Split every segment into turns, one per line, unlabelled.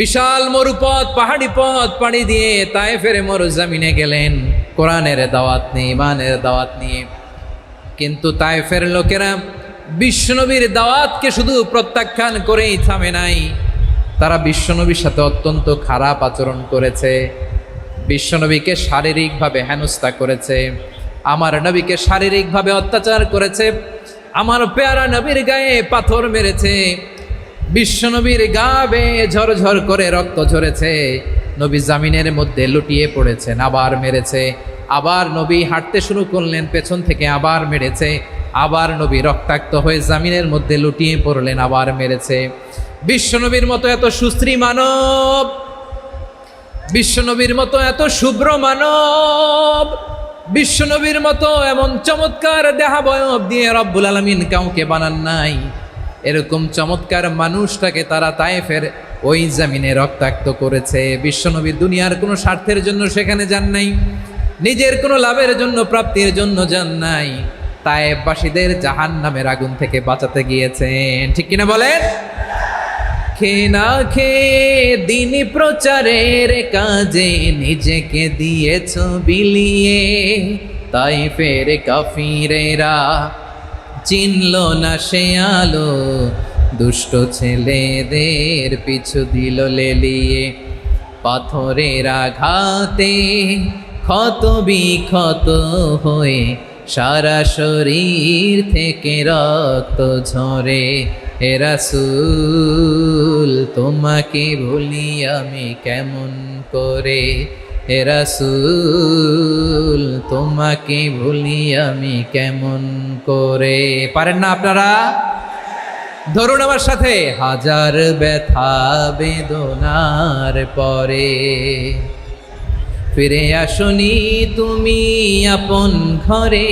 বিশাল মরুপথ, পাহাড়ি পথ পাড়ি দিয়ে তায়েফের মরুজমিনে গেলেন কোরআনের দাওয়াত নিয়ে, ইমানের দাওয়াত নিয়ে। কিন্তু তায়েফের লোকেরা বিশ্বনবীর দাওয়াতকে শুধু প্রত্যাখ্যান করেই থামে নাই, তারা বিশ্বনবীর সাথে অত্যন্ত খারাপ আচরণ করেছে। বিশ্বনবীকে শারীরিকভাবে হেনস্থা করেছে, আমার নবীকে শারীরিকভাবে অত্যাচার করেছে, আমার পেয়ারা নবীর গায়ে পাথর মেরেছে, বিশ্বনবীর গা বেয়ে ঝরঝর করে রক্ত ঝরেছে, নবী জামিনের মধ্যে লুটিয়ে পড়েছেন, আবার মেরেছে, আবার নবী হাঁটতে শুরু করলেন, পেছন থেকে আবার মেরেছে, আবার নবী রক্তাক্ত হয়ে জামিনের মধ্যে লুটিয়ে পড়লেন, আবার মেরেছে। বিশ্বনবীর মতো এত সুশ্রী মানব, বিশ্বনবীর মতো এত শুভ্র মানব, বিশ্বনবীর মতো এমন চমৎকার দেহাবয়ব দিয়ে রব্বুল আলামিন কাউকে বানান নাই। এরকম চমৎকার মানুষটাকে তারা তায়েফের ওই জমিনে রক্তাক্ত করেছে। বিশ্বনবী দুনিয়ার কোনো স্বার্থের জন্য সেখানে যান নাই, নিজের কোনো লাভের জন্য, প্রাপ্তির জন্য যান নাই, তায়েফবাসীদের জাহান্নামের আগুন থেকে বাঁচাতে গিয়েছেন। ঠিক কিনা বলেন? খেয়ে না খেয়ে দিন প্রচারের কাজে নিজেকে দিয়েছ বিলিয়ে, তায়েফের কাফিরেরা চিনল না সে আলো, দুষ্ট ছেলেদের পিছু দিল লেলিয়ে, পাথরের আঘাতে ক্ষত বিক্ষত হয়ে সারা শরীর থেকে রক্ত ঝরে। হে রাসূল তোমাকে ভুলি আমি কেমন করে, হে রাসূল তোমাকে ভুলি আমি কেমন করে। পারেন না আপনারা? ধরুন আমার সাথে, হাজার ব্যথা বেদনার পরে ফিরে আসনি তুমি আপন ঘরে,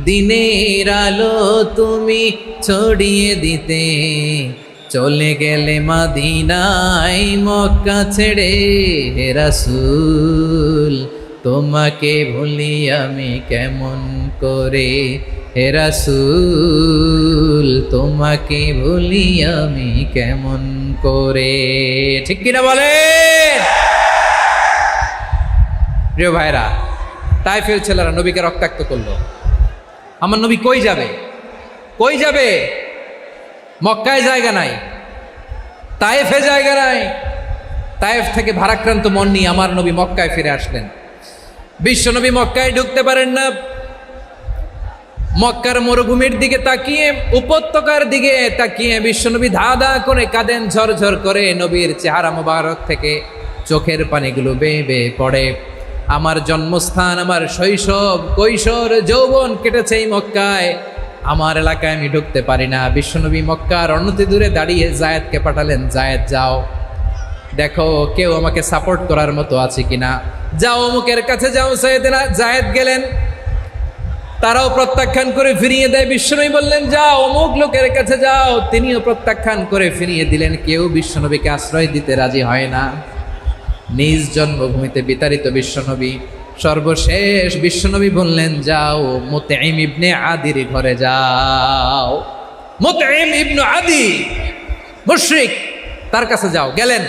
দিনের আলো তুমি ছড়িয়ে দিতে চলে গেলে মদিনায় মক্কা ছেড়ে। হে রাসূল তোমাকে ভুলি আমি কেমন করে, হে রাসূল তোমাকে ভুলি আমি কেমন করে। ঠিক কিনা বলে? প্রিয় ভাইরা, তায়েফের ছেলেরা নবীকে রক্তাক্ত করলো। আমার নবী কই যাবে? কই যাবে? মক্কায় জায়গা নাই, তায়েফে জায়গা নাই। তায়েফ থেকে ভারাক্রান্ত মন নিয়ে আমার নবী মক্কায় ফিরে আসলেন। বিশ্ব নবী মক্কায় ঢুকতে পারেন না। মক্কার মরুভূমির দিকে তাকিয়ে, উপত্যকার দিকে তাকিয়ে বিশ্বনবী ধা ধা করে কাঁদেন, ঝরঝর করে। নবীর চেহারা মোবারক থেকে চোখের পানিগুলো বেয়ে বেয়ে পড়ে। আমার জন্মস্থান, আমার শৈশব, কৈশোর, যৌবন কেটেছে এই মক্কায়, আমার এলাকায় আমি ঢুকতে পারি না। বিশ্বনবী মক্কার অনতি দূরে দাঁড়িয়ে জায়েদকে পাঠালেন, জায়েদ যাও দেখো কেউ আমাকে সাপোর্ট করার মতো আছে কিনা, যাও অমুকের কাছে যাও। জায়েদ গেলেন, তারাও প্রত্যাখ্যান করে ফিরিয়ে দেয়। বিশ্বনবী বললেন যাও অমুক লোকের কাছে যাও, তিনিও প্রত্যাখ্যান করে ফিরিয়ে দিলেন। কেউ বিশ্বনবীকে আশ্রয় দিতে রাজি হয় না। নিজ জন্মভূমিতে বিতাড়িত বিশ্বনবী, সর্বশেষ বিশ্বনবী বললেন যাও মুতঈম ইবনে আদির ঘরে যাও। মুতঈম ইবনে আদি মুশরিক, তার কাছে যাও। গেলেন,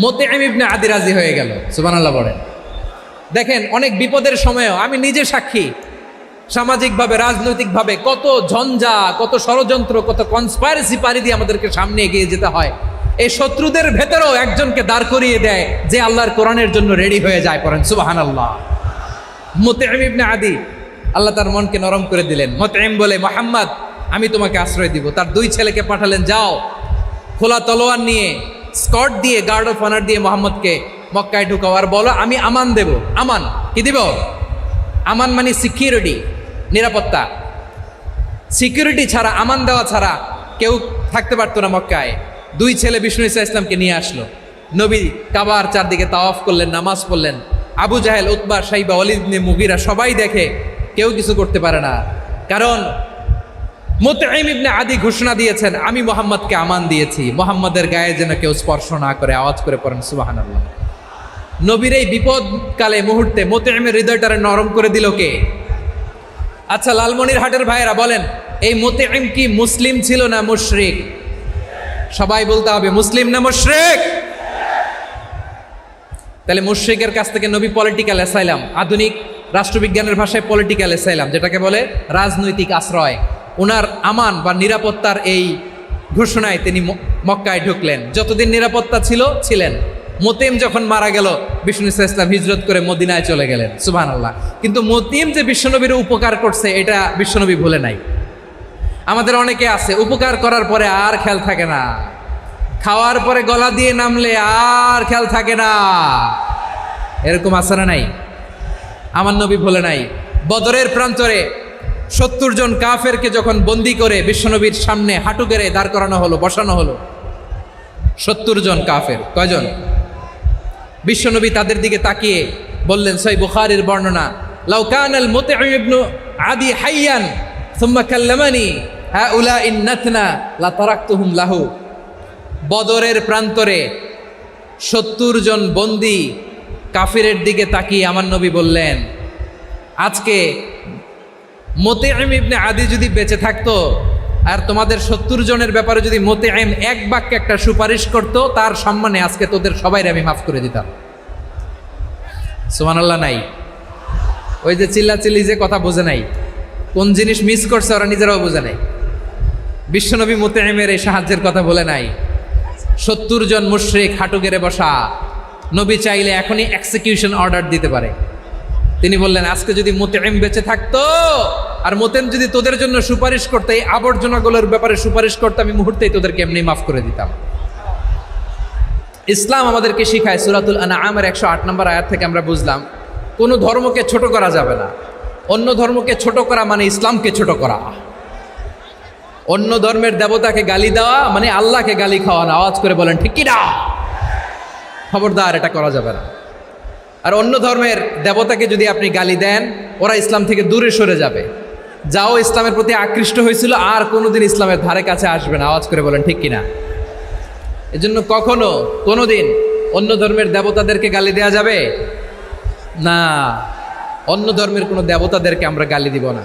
মুতঈম ইবনে আদি রাজি হয়ে গেল। সুবহানাল্লাহ বলেন। দেখেন, অনেক বিপদের সময়ও আমি নিজে সাক্ষী, সামাজিকভাবে, রাজনৈতিকভাবে কত ঝঞ্ঝা, কত ষড়যন্ত্র, কত কনস্পাইরেসি পাড়ি দিয়ে আমাদেরকে সামনে এগিয়ে যেতে হয়। এই শত্রুদের ভেতরেও একজনকে দাঁড় করিয়ে দেয় যে আল্লাহর কোরআনের জন্য রেডি হয়ে যায়। পড়েন সুবহানাল্লাহ। মুতঈম ইবনে আদি, আল্লাহ তার মনকে নরম করে দিলেন। মুতঈম বলে, মুহাম্মদ আমি তোমাকে আশ্রয় দিব। তার দুই ছেলেকে পাঠালেন, যাও খোলা তলোয়ার নিয়ে, স্কট দিয়ে, গার্ড অফ অনার দিয়ে মোহাম্মদকে মক্কায় ঢুকাও, আর বলো আমি আমান দেব। আমান কি দিব? আমান মানে সিকিউরিটি, নিরাপত্তা। সিকিউরিটি ছাড়া, আমান দেওয়া ছাড়া কেউ থাকতে পারতো না মক্কায়। দুই ছেলে বিষ্ণু ইসা ইসলামকে নিয়ে আসলো। নবী কাবার চারদিকে তাওয়াফ করলেন, নামাজ পড়লেন। আবু জাহেল, উতবা, শাইবা, ওয়ালিদ ইবনে মুগীরা সবাই দেখে, কেউ কিছু করতে পারে না। কারণ মুতঈম ইবনে আদি ঘোষণা দিয়েছেন আমি মুহাম্মদকে আমান দিয়েছি, মুহাম্মদের গায়ে যেন কেউ স্পর্শ না করে। আওয়াজ করে পড়েন সুবহানাল্লাহ। নবীর এই বিপদকালে মুহূর্তে মুতঈমের হৃদয়টারে নরম করে দিল কে? আচ্ছা লালমনিরহাটের ভাইয়েরা বলেন, এই মুতঈম কি মুসলিম ছিল না মুশরিক? সবাই বলতে হবে মুসলিম না মুশরিক। তাহলে মুশরিকের কাছ থেকে নবী পলিটিক্যাল অ্যাসাইলাম, আধুনিক রাষ্ট্রবিজ্ঞানের ভাষায় পলিটিক্যাল অ্যাসাইলাম, যেটাকে বলে রাজনৈতিক আশ্রয়, ওনার আমান বা নিরাপত্তার এই ঘোষণায় তিনি মক্কায় ঢুকলেন। যতদিন নিরাপত্তা ছিলেন। মোতিম যখন মারা গেল, বিষ্ণু ইসলাম হিজরত করে মদিনায় চলে গেলেন, সুবহানাল্লাহ। কিন্তু মোতিম যে বিশ্বনবীর উপকার করছে এটা বিশ্বনবী ভুলে নাই। আমাদের অনেকে আছে উপকার করার পরে আর খেয়াল থাকে না, খাওয়ার পরে গলা দিয়ে নামলে আর খেয়াল থাকে না, এরকম আছে না নাই? আমার নবী ভুলে নাই। বদরের প্রান্তরে 70 জন কাফেরকে যখন বন্দি করে বিশ্বনবীর সামনে হাঁটু গেড়ে দাঁড় করানো হলো, বসানো হলো, 70 জন কাফের। কয়জন? বিশ্বনবী তাদের দিকে তাকিয়ে বললেন, সহিহ বুখারীর বর্ণনা, লাউ কানাল মুতঈম ইবনে আদি হাইয়ান সুম্মা কাল্লামানি হাউলাই নাতনা লা তারাকতুহুম লাহু। বদরের প্রান্তরে 70 জন বন্দি কাফিরের দিকে তাকিয়ে আমার নবী বললেন, আজকে মুতঈম ইবনে আদি যদি বেঁচে থাকতো আর তোমাদের 70 জনের ব্যাপারে যদি মুতঈম এক বাক্যে একটা সুপারিশ করত, তার সম্মানে আজকে তোদের সবাইকে আমি মাফ করে দিতাম। সুবহানাল্লাহ নাই? ওই যে চিল্লাচিল্লি যে কথা বোঝে নাই, কোন জিনিস মিস করছে ওরা নিজেরাও বোঝে নাই। বিশ্বনবী মুতঈমের এই সাহায্যের কথা বলে নাই। 70 জন মুশরিক হাঁটু গেড়ে বসা, নবী চাইলে এখনই এক্সিকিউশন অর্ডার দিতে পারে। তিনি বললেন, আজকে যদি মুতঈম বেঁচে থাকতো আর মুতঈম যদি তোদের জন্য সুপারিশ করতে, এই আবর্জনাগুলোর ব্যাপারে সুপারিশ করতে, আমি মুহূর্তেই তোদেরকে এমনি মাফ করে দিতাম। ইসলাম আমাদেরকে শিখায়, সূরাতুল আনআমের 108 নম্বর আয়াত থেকে আমরা বুঝলাম, কোনো ধর্মকে ছোট করা যাবে না। অন্য ধর্মকে ছোট করা মানে ইসলামকে ছোট করা। অন্য ধর্মের দেবতাকে গালি দেওয়া মানে আল্লাহকে গালি খাওয়ানো। আওয়াজ করে বলেন ঠিক কি না? খবরদার, এটা করা যাবে না। আর অন্য ধর্মের দেবতাকে যদি আপনি গালি দেন, ওরা ইসলাম থেকে দূরে সরে যাবে। যাও ইসলামের প্রতি আকৃষ্ট হয়েছিল আর কোনোদিন ইসলামের ধারে কাছে আসবে না। আওয়াজ করে বলেন ঠিক কিনা? এজন্য কখনো কোনোদিন অন্য ধর্মের দেবতাদেরকে গালি দেওয়া যাবে না। অন্য ধর্মের কোনো দেবতাদেরকে আমরা গালি দিব না,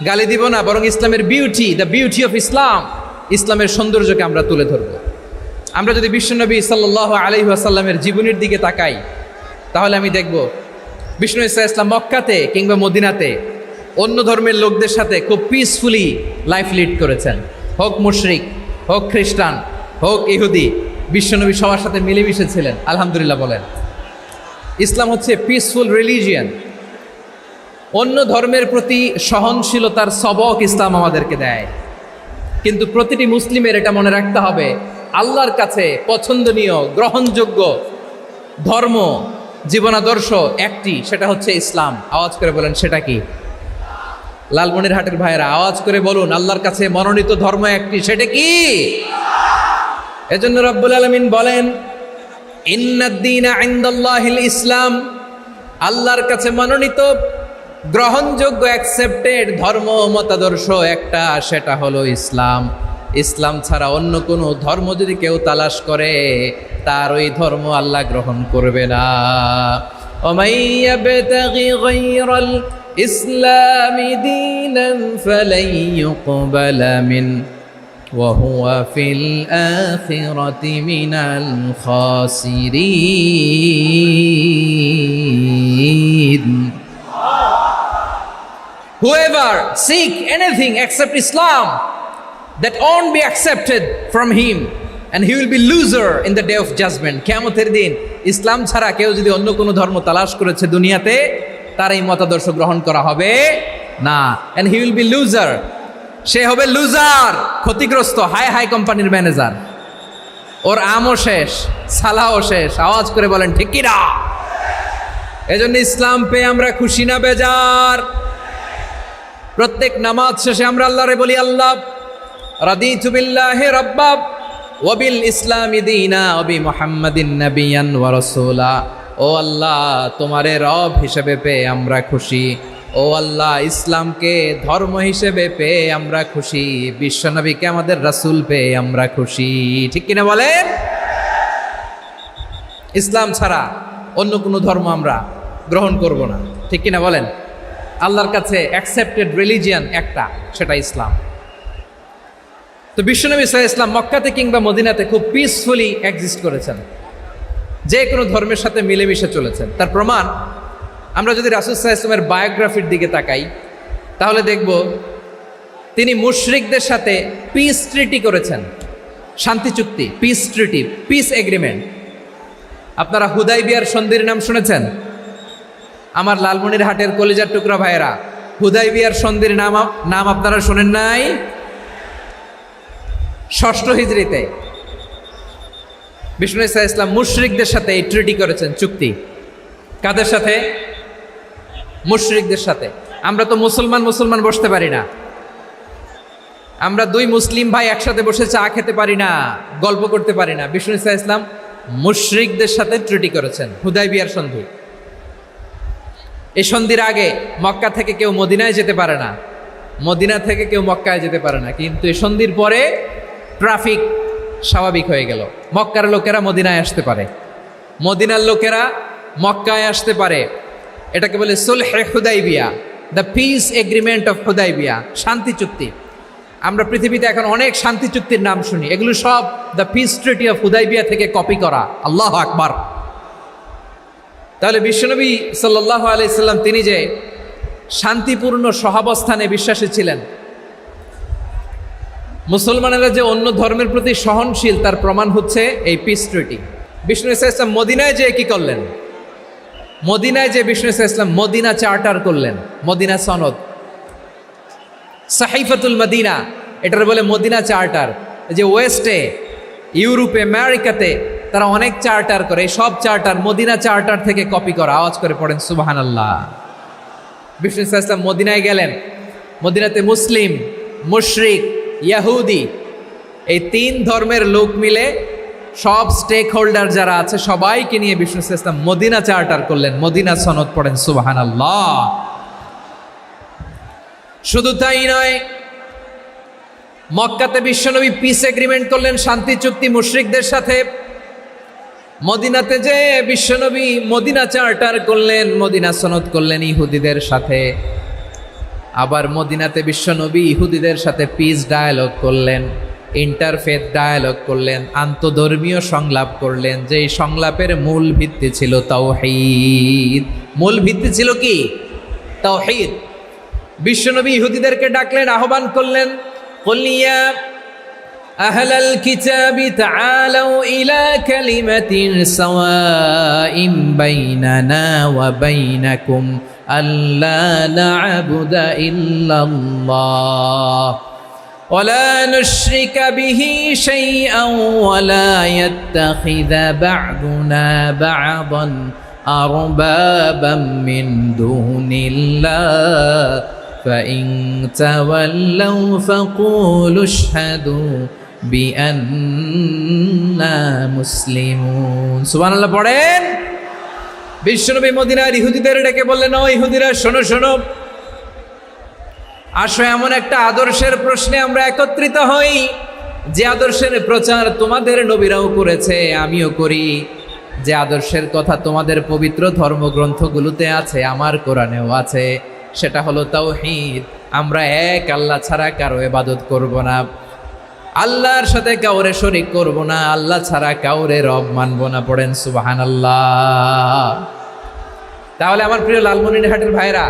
গালি দিব না, বরং ইসলামের beauty, the beauty of Islam, ইসলামের সৌন্দর্যকে আমরা তুলে ধরব। আমরা যদি বিশ্বনবী সাল্লাল্লাহু আলাইহি ওয়াসাল্লামের জীবনের দিকে তাকাই, তাহলে আমি দেখব বিষ্ণু ইসলাম মক্কাতে কিংবা মদিনাতে অন্য ধর্মের লোকদের সাথে খুব পিসফুলি লাইফ লিড করেছেন। হোক মুশরিক, হোক খ্রিস্টান, হোক ইহুদি, বিশ্বনবী সবার সাথে মিলেমিশে ছিলেন। আলহামদুলিল্লাহ বলেন। ইসলাম হচ্ছে পিসফুল রিলিজিয়ান। অন্য ধর্মের প্রতি সহনশীলতার সবক ইসলাম আমাদেরকে দেয়। কিন্তু প্রতিটি মুসলিমের এটা মনে রাখতে হবে, আল্লাহর কাছে পছন্দনীয় গ্রহণযোগ্য ধর্ম, জীবনাদর্শ একটি, সেটা হচ্ছে ইসলাম। আওয়াজ করে বলেন সেটা কি? লালমনিরহাটের ভাইয়েরা আওয়াজ করে বলুন, আল্লাহর কাছে মনোনীত ধর্ম একটি, সেটা কি? এজন্য রব্বুল আলামিন বলেন, ইন্নাদ-দীনা ইনদাল্লাহিল ইসলাম। আল্লাহর কাছে মনোনীত গ্রহণযোগ্য অ্যাকসেপ্টেড ধর্ম মতাদর্শ একটা, সেটা হলো ইসলাম। ইসলাম ছাড়া অন্য কোনো ধর্ম যদি কেউ তালাশ করে, তার ওই ধর্ম আল্লাহ গ্রহণ করবে না। ওমাই ইয়াবতাগি গায়রাল ইসলামি দীনান ফালাই ইউকবালা মিন ওয়া হুয়া ফিল আখিরাতি মিনাল খাসিরিন। Whoever seek anything except Islam, that won't be accepted from him, and he will be loser in the day of judgment. কিয়ামতের দিন ইসলাম ছাড়া কেউ যদি অন্য কোনো ধর্ম তালাশ করেছে দুনিয়াতে, তার এই মতাদর্শ গ্রহণ করা হবে না। and he will be loser, সে হবে লুজার, ক্ষতিগ্রস্ত। হাই হাই কোম্পানির ম্যানেজার, ওর আমও শেষ, সালাও শেষ। আওয়াজ করে বলেন ঠিক কি না? এজন্য ইসলাম পেয়ে আমরা খুশি না বেজার? প্রত্যেক নামাজ শেষে আমরা আল্লাহরে বলি, আল্লাহ রাদিতু বিল্লাহি রাব্বা ওয়া বিল ইসলামি দীনা ওয়া বি মুহাম্মাদিন নাবিয়ান ওয়া রাসূলা। ও আল্লাহ, তোমারে রব হিসেবে পেয়ে আমরা খুশি। ও আল্লাহ, ইসলামকে ধর্ম হিসেবে পেয়ে আমরা খুশি। বিশ্বনবীকে আমাদের রাসূল পেয়ে আমরা খুশি। ঠিক কিনা বলেন? ইসলাম ছাড়া অন্য কোনো ধর্ম আমরা গ্রহণ করব না। ঠিক কিনা বলেন? আল্লাহর কাছে অ্যাকসেপ্টেড রিলিজিয়ান একটা, সেটা ইসলাম। তো বিশ্বনবী সাল্লাল্লাহু আলাইহি ওয়াসাল্লাম মক্কাতে কিংবা মদিনাতে খুব পিসফুলি এক্সিস্ট করেছেন, যে কোনো ধর্মের সাথে মিলেমিশে চলেছেন। তার প্রমাণ আমরা যদি রাসূল সাল্লাল্লাহু আলাইহি ওয়াসাল্লামের বায়োগ্রাফির দিকে তাকাই, তাহলে দেখব তিনি মুশরিকদের সাথে পিস ট্রিটি করেছেন, শান্তি চুক্তি, পিস ট্রিটি, পিস এগ্রিমেন্ট। আপনারা হুদাইবিয়ার সন্ধির নাম শুনেছেন? আমার লালমনিরহাটের কলিজার টুকরা ভাইয়েরা, হুদাইবিয়ার সন্ধির নাম আপনারা শোনেন নাই? ষষ্ঠ হিজরিতে বিষ্ণু ঈসা ইসলাম মুশরিকদের সাথে এই ট্রিটি করেছেন, চুক্তি। কাদের সাথে? মুশরিকদের সাথে। আমরা তো মুসলমান বসতে পারি না, আমরা দুই মুসলিম ভাই একসাথে বসে চা খেতে পারি না, গল্প করতে পারি না। বিষ্ণু ঈসা ইসলাম মুশরিকদের সাথে ট্রিটি করেছেন, হুদাইবিয়ার সন্ধি। এই সন্ধির আগে মক্কা থেকে কেউ মদিনায় যেতে পারে না, মদিনা থেকে কেউ মক্কায় যেতে পারে না। কিন্তু এই সন্ধির পরে ট্রাফিক স্বাভাবিক হয়ে গেল, মক্কার লোকেরা মদিনায় আসতে পারে, মদিনার লোকেরা মক্কায় আসতে পারে। এটাকে বলে সুলহে Hudaibiya, the peace agreement of Hudaibiya, শান্তি চুক্তি। আমরা পৃথিবীতে এখন অনেক শান্তি চুক্তির নাম শুনি, এগুলো সব the piece treaty of Hudaibiya থেকে কপি করা। আল্লাহু আকবার। তাহলে বিশ্বনবী সাল্লাল্লাহু আলাইহি সাল্লাম তিনি যে শান্তিপূর্ণ সহাবস্থানে বিশ্বাসী ছিলেন, মুসলমানেরা যে অন্য ধর্মের প্রতি সহনশীল, তার প্রমাণ হচ্ছে এই পিস ট্রিটি। বিষ্ণু ঈসা ইসলাম মদিনায় যে কি করলেন? মদিনায় যে বিষ্ণু ঈসা ইসলাম মদিনা চার্টার করলেন, মদিনা সনদ, সাহিফাতুল মদিনা, এটার বলে মদিনা চার্টার। যে ওয়েস্টে, ইউরোপে, আমেরিকাতে তারা অনেক চার্টার করে, এই সব চার্টার মদিনা চার্টার থেকে কপি করা। আওয়াজ করে পড়েন সুবহানাল্লাহ। বিষ্ণু ঈসা ইসলাম মদিনায় গেলেন, মদিনাতে মুসলিম, মুশরিক, ইয়াহুদি, এই তিন ধর্মের লোক মিলে সব স্টেক হোল্ডার যারা আছে সবাইকে নিয়ে বিষ্ণু ঈসা ইসলাম মদিনা চার্টার করলেন, মদিনা সনদ। পড়েন সুবহানাল্লাহ। শুধু তাই নয়, মক্কাতে বিশ্বনবী পিস এগ্রিমেন্ট করলেন, শান্তি চুক্তি মুশরিকদের সাথে। মদিনাতে যে বিশ্বনবী মদিনা চার্টার করলেন, মদিনা সনদ করলেন ইহুদিদের সাথে। আবার মদিনাতে বিশ্বনবী ইহুদিদের সাথে পিস ডায়ালগ করলেন, ইন্টারফেথ ডায়ালগ করলেন, আন্তধর্মীয় সংলাপ করলেন। যেই সংলাপের মূল ভিত্তি ছিল তাওহীদ। মূল ভিত্তি ছিল কি? তাওহীদ। বিশ্বনবী ইহুদিদেরকে ডাকলেন, আহ্বান করলেন, কুল ইয়া আহলাল কিতাবি তাআলাউ ইলা কালিমাতিন সাওয়াইন বাইনানা ওয়া বাইনাকুম আল্লা না'বুদা ইল্লাল্লাহ ওয়া লা নুশরিকা বিহি শাইআন ওয়া লা ইয়াত্তাখিযা বা'দুনা বা'দান আরবাবাম মিন দুনিল্লাহ فإن تولوا فقولوا اشهدوا بأننا مسلمون। সুবহানাল্লাহ পড়েন। বিশ্বনবী মদিনার ইহুদিদের ডেকে বললেন, ও ইহুদিরা, শোনো শোনো, আসো এমন একটা আদর্শের প্রশ্নে আমরা একত্রিত হই, যে আদর্শের প্রচার তোমাদের নবীরাও করেছে, আমিও করি, যে আদর্শের কথা তোমাদের পবিত্র ধর্মগ্রন্থগুলোতে আছে, আমার কোরআনেও আছে। সেটা হলো তাওহীদ। আমরা এক আল্লাহ ছাড়া কারো ইবাদত করব না, আল্লাহর সাথে কাউরে শরীক করব না, আল্লাহ ছাড়া কাউরে রব মানব না। পড়েন সুবহানাল্লাহ। তাহলে আমার প্রিয় লালমনিরহাটের ভাইরা,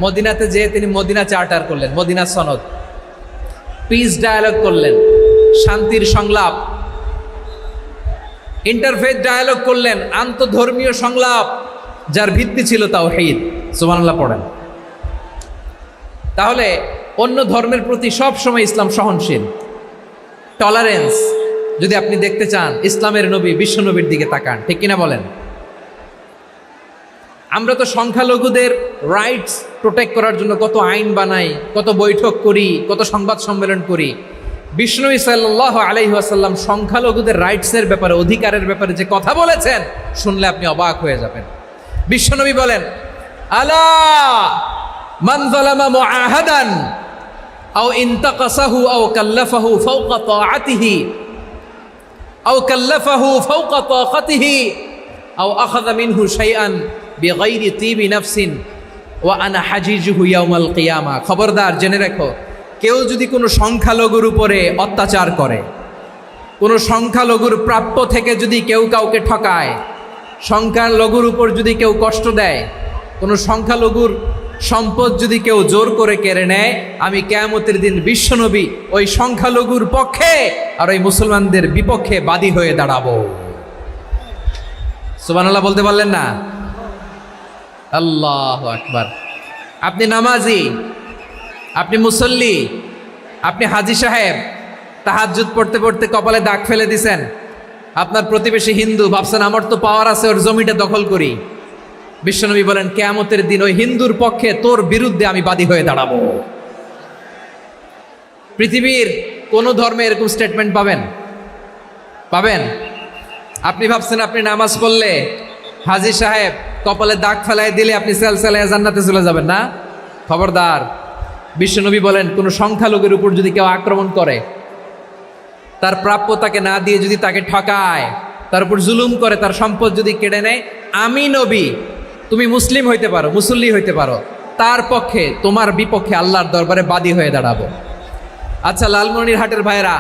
মদিনাতে যেয়ে তিনি মদিনা চার্টার করলেন, মদিনা সনদ, পিস ডায়ালগ করলেন, শান্তির সংলাপ, ইন্টারফেথ ডায়ালগ করলেন, আন্তধর্মীয় সংলাপ, যার ভিত্তি ছিল তাওহীদ। সুবহানাল্লাহ পড়েন। তাহলে অন্য ধর্মের প্রতি সব সময় ইসলাম সহনশীল, টলারেন্স। যদি আপনি দেখতে চান ইসলামের নবী বিশ্ব নবীর দিকে তাকান, ঠিক কিনা বলেন? আমরা তো সংখ্যালঘুদের রাইটস প্রোটেক্ট করার জন্য কত আইন বানাই, কত বৈঠক করি, কত সংবাদ সম্মেলন করি। বিশ্বনবী সাল্লাল্লাহু আলাইহি ওয়াসাল্লাম সংখ্যালঘুদের রাইটসের ব্যাপারে, অধিকারের ব্যাপারে যে কথা বলেছেন, শুনলে আপনি অবাক হয়ে যাবেন। বিশ্বনবী বলেন, আলা মান যালামা মুআহাদান আও ইনতাকাসাহু আও কাল্লাফাহু ফাওকা তাআতিহি আও কাল্লাফাহু ফাওকা তাকাতিহি আও আখাযা মিনহু শাইআন বিগাইরি তিবি নাফসিন ওয়া আনা হাজিজুহু ইয়াউমাল কিয়ামা। খবরদার, জেনে রাখো, কেউ যদি কোনো সংখ্যালঘুর উপরে অত্যাচার করে, কোনো সংখ্যালঘুর প্রাপ্য থেকে যদি কেউ কাউকে ঠকায়, সংখ্যালঘুর উপর যদি কেউ কষ্ট দেয়, কোনো সংখ্যালঘুর সম্পদ যদি কেউ জোর করে কেড়ে নেয়, আমি কিয়ামতের দিন বিশ্বনবী ওই সংখ্যালঘুর পক্ষে আর ওই মুসলমানদের বিপক্ষে বাদী হয়ে দাঁড়াবো। সুবহানাল্লাহ বলতে পারলেন না? আল্লাহু আকবার। আপনি নামাজি, আপনি মুসল্লি, আপনি হাজী সাহেব, তাহাজ্জুদ পড়তে পড়তে কপালে দাগ ফেলে দিছেন, আপনার প্রতিবেশী হিন্দু, ভাবছেন আমার তো পাওয়ার আছে, ওর জমিটা দখল করি। বিশ্বনবী বলেন কিয়ামতের দিন ওই হিন্দুর পক্ষে তোর বিরুদ্ধে আমি বাদী হয়ে দাঁড়াবো। পৃথিবীর কোন ধর্মে এরকম স্টেটমেন্ট পাবেন? পাবেন? আপনি ভাবছেন আপনি নামাজ পড়লে হাজী সাহেব কপালে দাগ ফেলায় দিলে আপনি সেলসেলায় জান্নাতে চলে যাবেন না? খবরদার। বিশ্বনবী বলেন কোন সংখ্যালঘুর উপর যদি কেউ আক্রমণ করে, তার প্রাপ্য তাকে না দিয়ে যদি তাকে ঠকায়, তার উপর জুলুম করে, তার সম্পদ যদি কেড়ে নেয়, আমি নবী, তুমি মুসলিম হইতে পারো, মুসল্লি হইতে পারো, তার পক্ষে তোমার বিপক্ষে আল্লাহর দরবারে বাদী হয়ে দাঁড়াবো। আচ্ছা লালমনিরহাটের ভাইরা,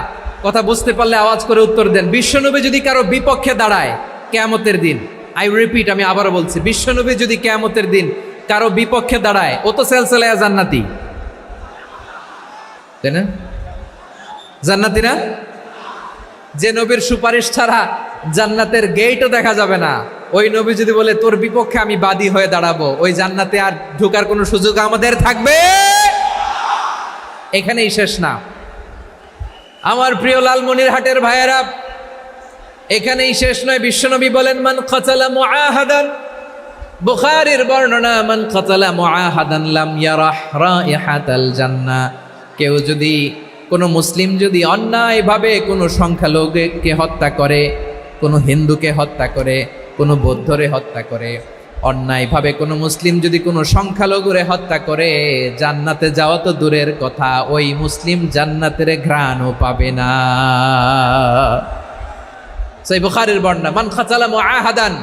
কথা বুঝতে পারলে আওয়াজ করে উত্তর দেন। বিশ্বনবী যদি কারো বিপক্ষে দাঁড়ায় কিয়ামতের দিন, আই রিপিট, আমি আবারও বলছি, বিশ্বনবী যদি কিয়ামতের দিন কারো বিপক্ষে দাঁড়ায়, ও তো সেলসেলায়া জান্নাতি, তাই না? জান্নাতি না? যে নবীর সুপারিশ ছাড়া জান্নাতের গেটও দেখা যাবে না, ওই নবী যদি বলে তোর বিপক্ষে আমি বাদী হয়ে দাঁড়াবো, ওই জান্নাতে আর ঢোকার কোনো সুযোগ আমাদের থাকবে? এখানেই শেষ না আমার প্রিয় লালমনিরহাটের ভাইয়েরা, এখানেই শেষ নয়। বিশ্বনবী বলেন মান কাতালা মুআহাদান, বুখারীর বর্ণনা, মান কাতালা মুআহাদান লাম ইয়ারাহ রাইহাতাল জান্নাহ। কেউ যদি, কোনো মুসলিম যদি অন্যায়ভাবে কোনো সংখ্যালঘুকে হত্যা করে, কোনো হিন্দুকে হত্যা করে, কোনো বৌদ্ধরে হত্যা করে, অন্যায়ভাবে কোনো মুসলিম যদি কোনো সংখ্যালঘুরে হত্যা করে, জান্নাতে যাওয়া তো দূরের কথা, ওই মুসলিম জান্নাতের ঘ্রাণও পাবে না। সেই বুখারীর বর্ণনা, মান কাতালা মুআহাদান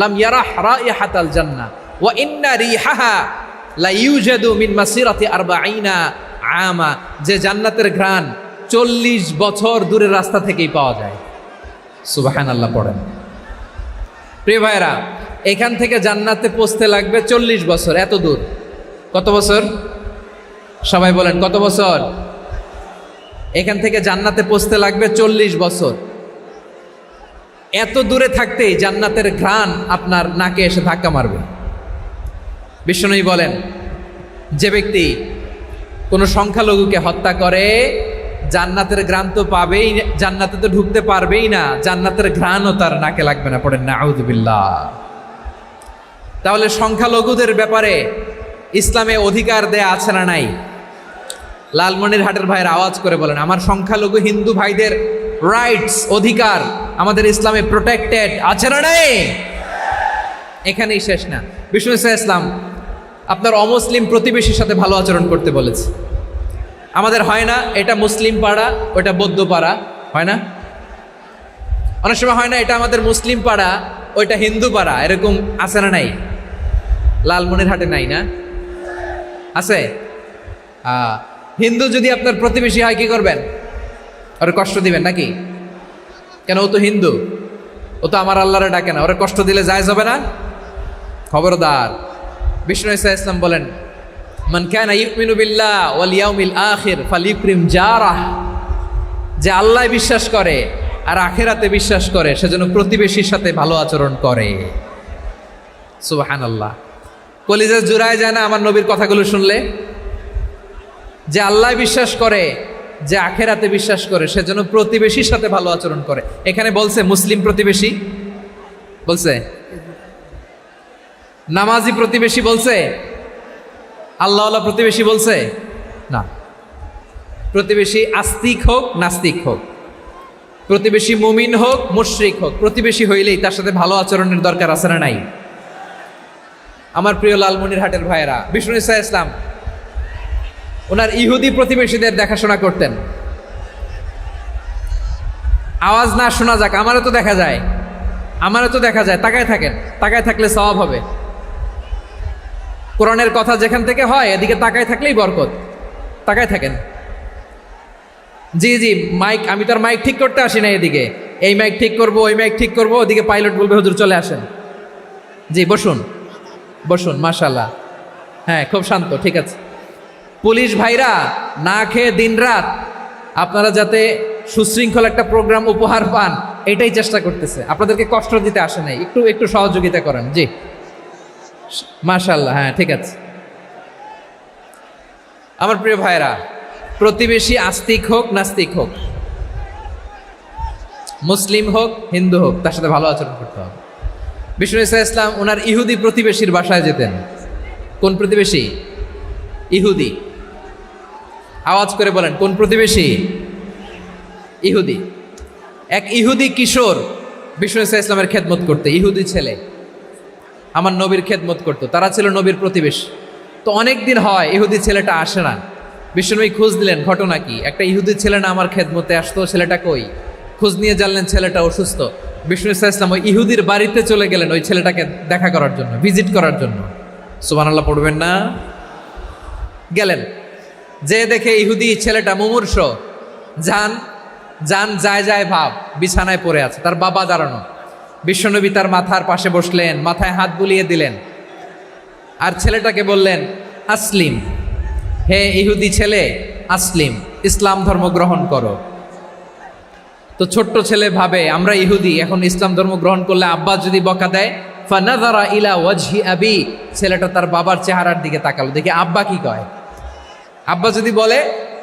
লাম ইয়ারাহ রাইহাতাল জান্নাহ ওয়া ইন্না রিহাহা লা ইউজাদু মিন মাসিরাতি 40 আমা। যে জান্নাতের ঘ্রাণ 40 বছর দূরের রাস্তা থেকেই পাওয়া যায়। সুবহানাল্লাহ পড়েন। প্রিয় ভাইরা, এখান থেকে জান্নাতে পৌঁছতে লাগবে 40 বছর। এত দূর, কত বছর? সবাই বলেন কত বছর? এখান থেকে জান্নাতে পৌঁছতে লাগবে 40 বছর। এত দূরে থাকতেই জান্নাতের ঘ্রাণ আপনার নাকে এসে ধাক্কা মারবে। বিশ্বনবী বলেন যে ব্যক্তি কোনো সংখ্যালঘুকে হত্যা করে, জান্নাতের ঘ্রাণ তো পাবেই, জান্নাতে তো ঢুকতে পারবেই না, জান্নাতের ঘ্রাণও তার নাকে লাগবে না। পড়েন নাউযুবিল্লাহ। তাহলে সংখ্যালঘুদের ব্যাপারে ইসলামে অধিকার দেয়া আছে না নাই? লালমনিরহাটের ভাইয়ের আওয়াজ করে বলেন, আমার সংখ্যালঘু হিন্দু ভাইদের রাইটস, অধিকার আমাদের ইসলামে প্রোটেক্টেড আছে না নাই? এখানেই শেষ না। বিষ্ণু ইসলাম আপনার অমুসলিম প্রতিবেশীর সাথে ভালো আচরণ করতে বলেছে। আমাদের হয় না, এটা মুসলিম পাড়া, ওটা বৌদ্ধ পাড়া, হয় না? অনেক সময় হয় না, এটা আমাদের মুসলিম পাড়া, ওইটা হিন্দু পাড়া, এরকম আছে না নাই? লালমনিরহাটে নাই না? আছে? হিন্দু যদি আপনার প্রতিবেশী হয় কি করবেন? ওরে কষ্ট দিবেন নাকি? কেন? ও তো হিন্দু, ও তো আমার আল্লাহরে ডাকে না, ওরে কষ্ট দিলে জায়েজ হবে না? খবরদার। বিষ্ণু ইসলাম বলেন মান কানা ইউমিনু বিল্লাহ ওয়াল ইয়াউমিল আখির ফালিউকরিম জারাহ। যে আল্লাহ বিশ্বাস করে আর আখিরাতে বিশ্বাস করে, সেজন্য প্রতিবেশীর সাথে ভালো আচরণ করে। সুবহানাল্লাহ। কলিজা জুড়ায় যায় না আমার নবীর কথাগুলো শুনলে? যে আল্লাহ বিশ্বাস করে, যে আখিরাতে বিশ্বাস করে, সেজন্য প্রতিবেশীর সাথে ভালো আচরণ করে। এখানে বলছে মুসলিম প্রতিবেশী বলছে, নামাজি প্রতিবেশী বলছে, আল্লাহওয়ালা প্রতিবেশী বলছে না। প্রতিবেশী আস্তিক হোক নাস্তিক হোক, প্রতিবেশী মুমিন হোক মুশরিক হোক, প্রতিবেশী হইলেই তার সাথে ভালো আচরণের দরকার আছে না নাই? আমার প্রিয় লালমনিরহাটের ভাইয়েরা, বিষ্ণু ইসলাম ওনার ইহুদি প্রতিবেশীদের দেখাশোনা করতেন। আওয়াজ না শোনা যাক, আমারও তো দেখা যায়, আমারও তো দেখা যায়। তাকায় থাকেন, তাকায় থাকলে সওয়াব হবে। কোরআনের কথা যেখান থেকে হয় এদিকে তাকায় থাকলেই বরকত। তাকায় থাকেন। জি জি, মাইক, আমি তো আর মাইক ঠিক করতে আসি না এদিকে, এই মাইক ঠিক করব, ওই মাইক ঠিক করব, ওদিকে পাইলট বলবে হুজুর চলে আসেন। জি বসুন বসুন, মাশাআল্লাহ, হ্যাঁ খুব শান্ত, ঠিক আছে। পুলিশ ভাইরা না খেয়ে দিনরাত আপনারা যাতে সুশৃঙ্খল একটা প্রোগ্রাম উপহার পান এটাই চেষ্টা করতেছে, আপনাদেরকে কষ্ট দিতে আসে নাই, একটু একটু সহযোগিতা করেন। জি মাশাআল্লাহ, হ্যাঁ ঠিক আছে। আমার প্রিয় ভাইরা, প্রতিবেশী আস্তিক হোক নাস্তিক হোক, মুসলিম হোক হিন্দু হোক, তার সাথে ভালো আচরণ করতে হবে। বিষ্ণু ইসা ইসলাম ওনার ইহুদি প্রতিবেশীর বাসায় যেতেন। কোন প্রতিবেশী? ইহুদি। আওয়াজ করে বলেন, কোন প্রতিবেশী? ইহুদি। এক ইহুদি কিশোর বিষ্ণু ইসা ইসলামের খেদমত করতে, ইহুদি ছেলে আমার নবীর খেদমত করতো, তারা ছিল নবীর প্রতিবেশী। তো অনেক দিন হয় ইহুদি ছেলেটা আসে না। বিষ্ণুনবী খোঁজ দিলেন, ঘটনা কি? একটা ইহুদি ছেলে না আমার খেদমতে আসতো, ছেলেটা কই? খোঁজ নিয়ে জানলেন ছেলেটা অসুস্থ। বিষ্ণু ইসা ইসলাম ওই ইহুদির বাড়িতে চলে গেলেন ওই ছেলেটাকে দেখা করার জন্য, ভিজিট করার জন্য। সুবহানাল্লাহ পড়বেন না? গেলেন, যে দেখে ইহুদি ছেলেটা মুমূর্ষ, যান যান যায় যায় ভাব, বিছানায় পড়ে আছে, তার বাবা দাঁড়ানো। বিশ্বনবী তার মাথার পাশে বসলেন, মাথায় হাত বুলিয়ে দিলেন, আর ছেলেটাকে বললেন আসলিম, হে ইহুদি ছেলে আসলিম, ইসলাম ধর্ম গ্রহণ করো। তো ছোট্ট ছেলে ভাবে আমরা ইহুদি, এখন ইসলাম ধর্ম গ্রহণ করলে আব্বা যদি বকা দেয়, ফানাযারা ইলা ওয়াজহি আবি, ছেলেটা তার বাবার চেহারার দিকে তাকালো, দেখি আব্বা কি কয়। আব্বা যদি বলে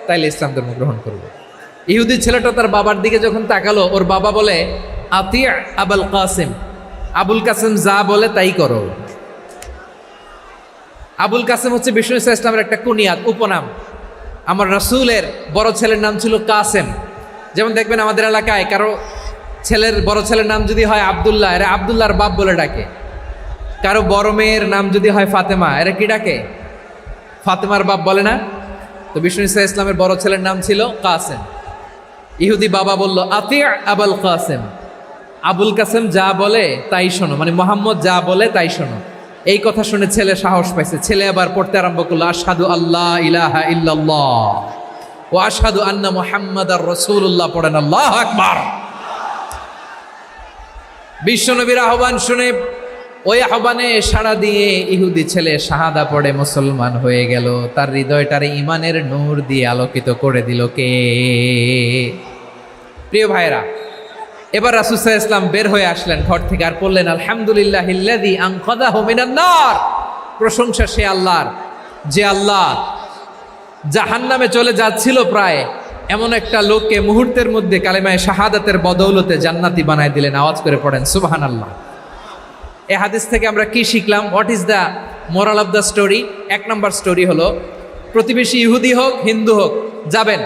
তাইলে ইসলাম ধর্ম গ্রহণ করবে। ইহুদি ছেলেটা তার বাবার দিকে যখন তাকালো, ওর বাবা বলে আতি আবুল কাসিম, আবুল কাসিম যা বলে তাই করো। আবুল কাসিম হচ্ছে বিষ্ণু ইসা ইসলামের একটা কুনিয়াত, উপনাম। আমার রাসূলের বড় ছেলের নাম ছিল কাসেম। যেমন দেখবেন আমাদের এলাকায় কারো ছেলের বড় ছেলের নাম যদি হয় আব্দুল্লাহ, এরা আব্দুল্লাহর বাপ বলে ডাকে। কারো বড় মেয়ের নাম যদি হয় ফাতেমা, এরা কি ডাকে? ফাতেমার বাপ বলে না? তো বিষ্ণু ইসা ইসলামের বড় ছেলের নাম ছিল কাসেম। ইহুদি বাবা বলল আতি আবুল কাসেম, আবুল কাসেম যা বলে তাই শোনো, মানে মোহাম্মদ যা বলে তাই শোনো। এই কথা শুনে ছেলে সাহস পাইছে, ছেলে আবার পড়তে আরম্ভ করলো আশহাদু আল্লাহ ইলাহা ইল্লাল্লাহ ওয়া আশহাদু আন্না মুহাম্মাদার রাসূলুল্লাহ, পড়েন আল্লাহু আকবার। বিশ্বনবীর আহ্বান শুনে ওই আহ্বানে সাড়া দিয়ে ইহুদি ছেলে শাহাদা পড়ে মুসলমান হয়ে গেল। তার হৃদয়টারে ইমানের নূর দিয়ে আলোকিত করে দিল কে? প্রিয় ভাইরা, এবার রাসূল সাল্লাল্লাহু আলাইহি ওয়াসাল্লাম বের হয়ে আসলেন ঘর থেকে, আর বললেন আলহামদুলিল্লাহিল্লাযী আনকাযাহু মিনান নার, প্রশংসা সে আল্লাহর যে আল্লাহ জাহান্নামে চলে যাচ্ছিল প্রায় এমন একটা লোককে মুহূর্তের মধ্যে কালেমায়ে শাহাদাতের বদৌলতে জান্নাতি বানায় দিলেন। আওয়াজ করে পড়েন সুবহানাল্লাহ। এই হাদিস থেকে আমরা কি শিখলাম? What is the moral of the story? এক নম্বর স্টোরি হলো, প্রতিবেশী ইহুদি হোক হিন্দু হোক, যাবেন,